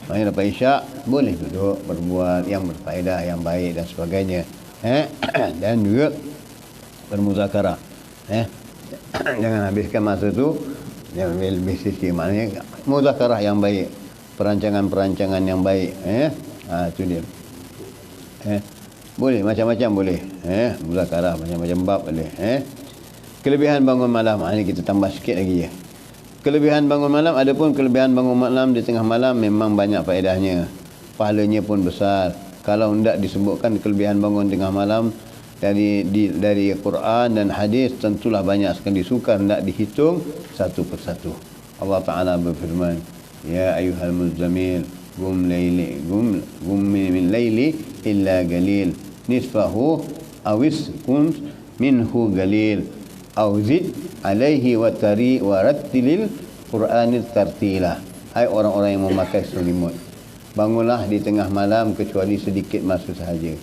maknanya lepas Isyak boleh duduk berbuat yang berfaedah, yang baik dan sebagainya. Dan juga bermuzakarah. Jangan habiskan masa tu yang lebih sikit, maknanya muzakarah yang baik, perancangan-perancangan yang baik. Itu dia. Boleh macam-macam boleh. Muzakarah macam-macam bab boleh. Kelebihan bangun malam, ini kita tambah sikit lagi ya. Kelebihan bangun malam, adapun kelebihan bangun malam di tengah malam memang banyak faedahnya. Pahalanya pun besar. Kalau hendak disebutkan kelebihan bangun tengah malam dari Quran dan hadis, tentulah banyak sekali, sukar hendak dihitung satu persatu. Allah Ta'ala berfirman, ya ayyuhal muzammil qum min laili illa qalil nisfahu awis kun minhu qalil aw zid alaihi wa rattilil Qur'anil tartila. Hai orang-orang yang memakai selimut, bangunlah di tengah malam kecuali sedikit masa sahaja.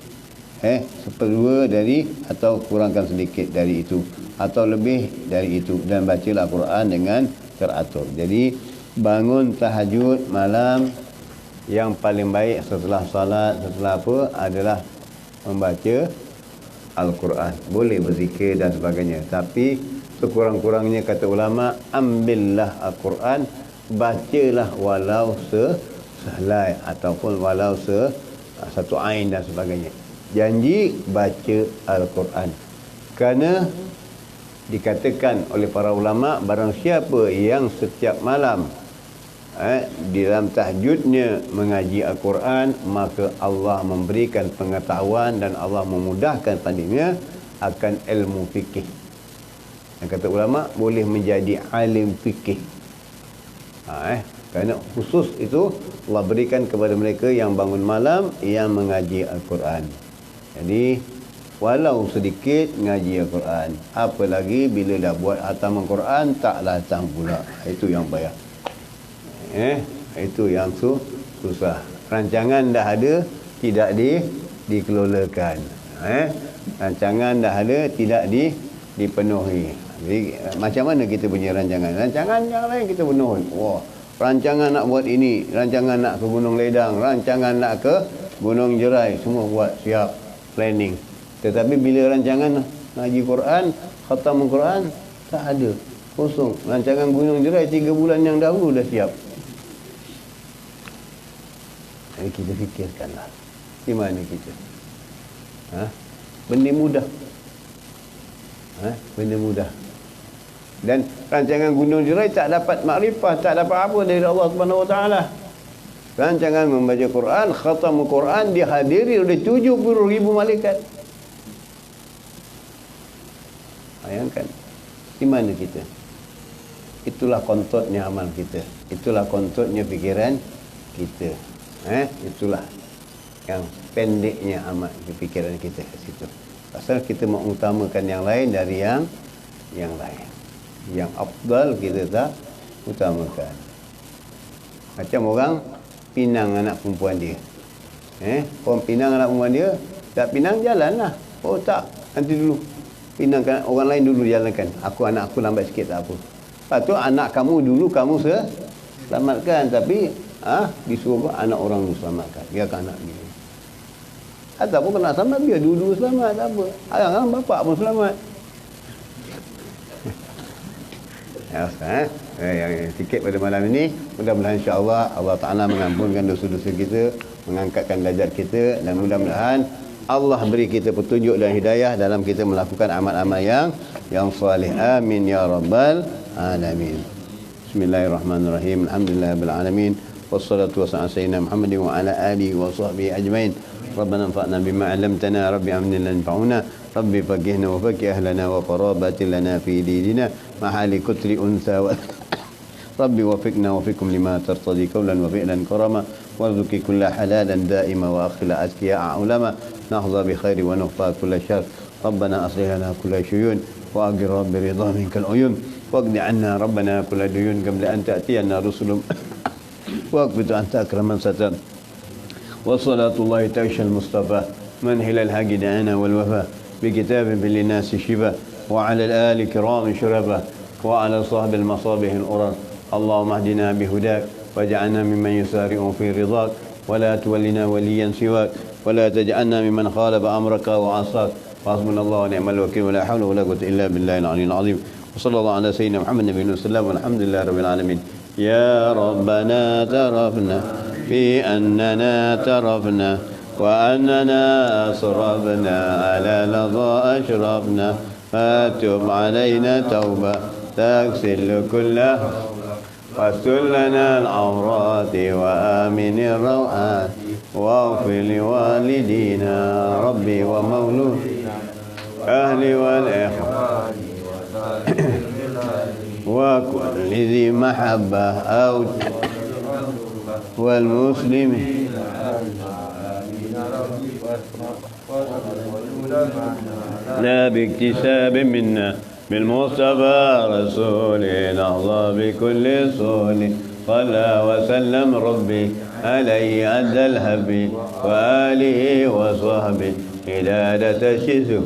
1/2 dari atau kurangkan sedikit dari itu. atau lebih dari itu, dan bacalah Quran dengan teratur. Jadi bangun tahajud malam, yang paling baik setelah salat, setelah apa adalah membaca Al-Quran. Boleh berzikir dan sebagainya, tapi sekurang-kurangnya kata ulama, ambillah Al-Quran, bacalah walau sehelai ataupun walau satu ain dan sebagainya. Janji baca Al-Quran. Kerana dikatakan oleh para ulama, barang siapa yang setiap malam di dalam tahajudnya mengaji Al-Quran, maka Allah memberikan pengetahuan dan Allah memudahkan padanya akan ilmu fikih. Yang kata ulama, boleh menjadi alim fikih. Kerana khusus itu Allah berikan kepada mereka yang bangun malam yang mengaji Al-Quran. Jadi walau sedikit mengaji Al-Quran, apalagi bila dah buat khatam Al-Quran tak latang pula, itu yang payah. Itu yang susah. Rancangan dah ada, tidak dikelolakan. Rancangan dah ada, tidak dipenuhi. Jadi macam mana kita punya rancangan? Rancangan yang lain kita penuhi. Wah, rancangan nak buat ini, rancangan nak ke Gunung Ledang, rancangan nak ke Gunung Jerai, semua buat siap, planning. Tetapi bila rancangan ngaji Quran, khatam Quran, tak ada, kosong. Rancangan Gunung Jerai 3 bulan yang dahulu dah siap. Jadi kita fikirkanlah, di mana kita? Benda mudah. Benda mudah. Dan rancangan Gunung Jerai tak dapat makrifah, tak dapat apa dari Allah Subhanahu Wa Taala. Rancangan membaca Quran, khatam Quran dihadiri oleh 70,000 malaikat. Bayangkan, di mana kita? Itulah kontotnya amal kita. Itulah kontotnya fikiran kita. Itulah yang pendeknya amat fikiran kita ke situ. Pasal kita mengutamakan yang lain dari yang lain. Yang afdal kita tak utamakan. Macam orang pinang anak perempuan dia. Orang pinang anak perempuan dia, tak pinang jalanlah. Oh tak, nanti dulu. Pinangkan orang lain dulu jalankan. Anak aku lambat sikit tak apa. Lepas tu anak kamu dulu kamu selamatkan, tapi disuruh anak orang tu selamatkan. Biarkan anak dia. Ataupun kena selamat, biar dulu selamat, tak apa. Kadang-kadang bapak pun selamat. Yang sikit pada malam ini, mudah-mudahan insya-Allah Allah Ta'ala mengampunkan dosa-dosa kita, mengangkatkan darjat kita, dan mudah-mudahan Allah beri kita petunjuk dan hidayah dalam kita melakukan amal-amal yang salih. Amin ya rabbal alamin. Bismillahirrahmanirrahim. Alhamdulillahirabbil alamin. Wassalatu wassalamu ala sayyidina Muhammadin wa ala alihi wa sahbihi ajmain. Rabbana anfa'na bima 'allamtana, rabbi amnin lan yanfa'una, rabbi faqihna wa faqih ahlana wa qarabatin lana fi dinina mahali kutli unsa wa rabbi wafiqna wa fikum lima tartadi qawlan wa fi'lan karama warzuqi kulla halalan da'ima wa akhila azkiya ulama nahza bi khairi wa nuqfa kulla syarr. Rabbana aslih lana kulla syuyun wa aghfir rabbi ridha minkal uyun waqdi 'anna rabbana kulla duyun qabla an ta'tiyana rusulun waqbitu anta akraman satan. وصلاة الله تعيش المصطفى منهل الحق دعانا والوفاء بكتاب للناس الشفاء وعلى الآل كرام شرفة وعلى صاحب المصابيح الأرى. اللهم اهدنا بهداك واجعلنا ممن يسارع في رضاك ولا تولنا وليا سواك ولا تجعلنا ممن خالف أمرك وعصاك. وحسبنا الله ونعم الوكيل ولا حول ولا قوة إلا بالله العلي العظيم. وصلى الله على سيدنا محمد النبي وسلم والحمد لله رب العالمين. يا ربنا ترفنا في أننا ترفنا وأننا أصرفنا على لظى أشرفنا فاتب علينا توبة تغسل كل واستر لنا العورات وآمن الروعات واغفر لوالدينا ربي ومولود أهلي والإخوان وكل ذي محبة أو والمسلمين لا باكتساب منا بالمصطفى رسولي نحظى بكل صول صلى وسلم ربي عليه أدى الهبي وآله وصحبه إلى تشيسه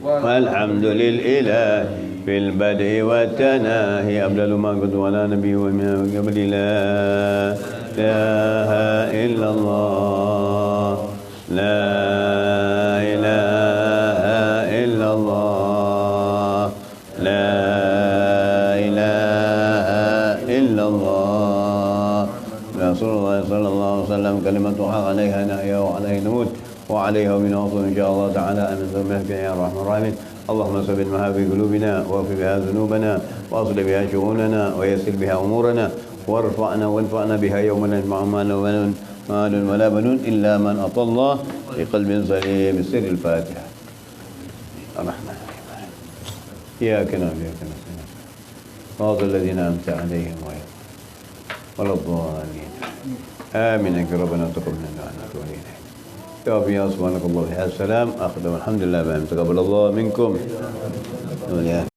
والحمد للإله في البدء والتناهي أبدل ما قد ولا نبي ومن قبل لا إله إلا الله لا إله إلا الله لا إله إلا الله رسول الله صلى الله عليه وسلم كلمة حق عليها نحيا وعليها نموت وعليها من أصل إن شاء الله تعالى أمن ذنبك يا الرحمن الرحيم اللهم ثبت بها في قلوبنا واغفر بها ذنوبنا واصلح بها شؤوننا ويسر بها أمورنا وانفعنا بها يوم لا ينفع مال ولا بنون إلا من أطى الله بقلب سليم بسر الفاتحة الرحمن الرحيم إياك نعبد وإياك نستعين صراط الذين أنعمت عليهم ولا الضالين آمين يا ربنا تقبل منا وإنك ولينا يا رب يا سبحانك الله السلام أخدم الحمد لله بهم تقبل الله منكم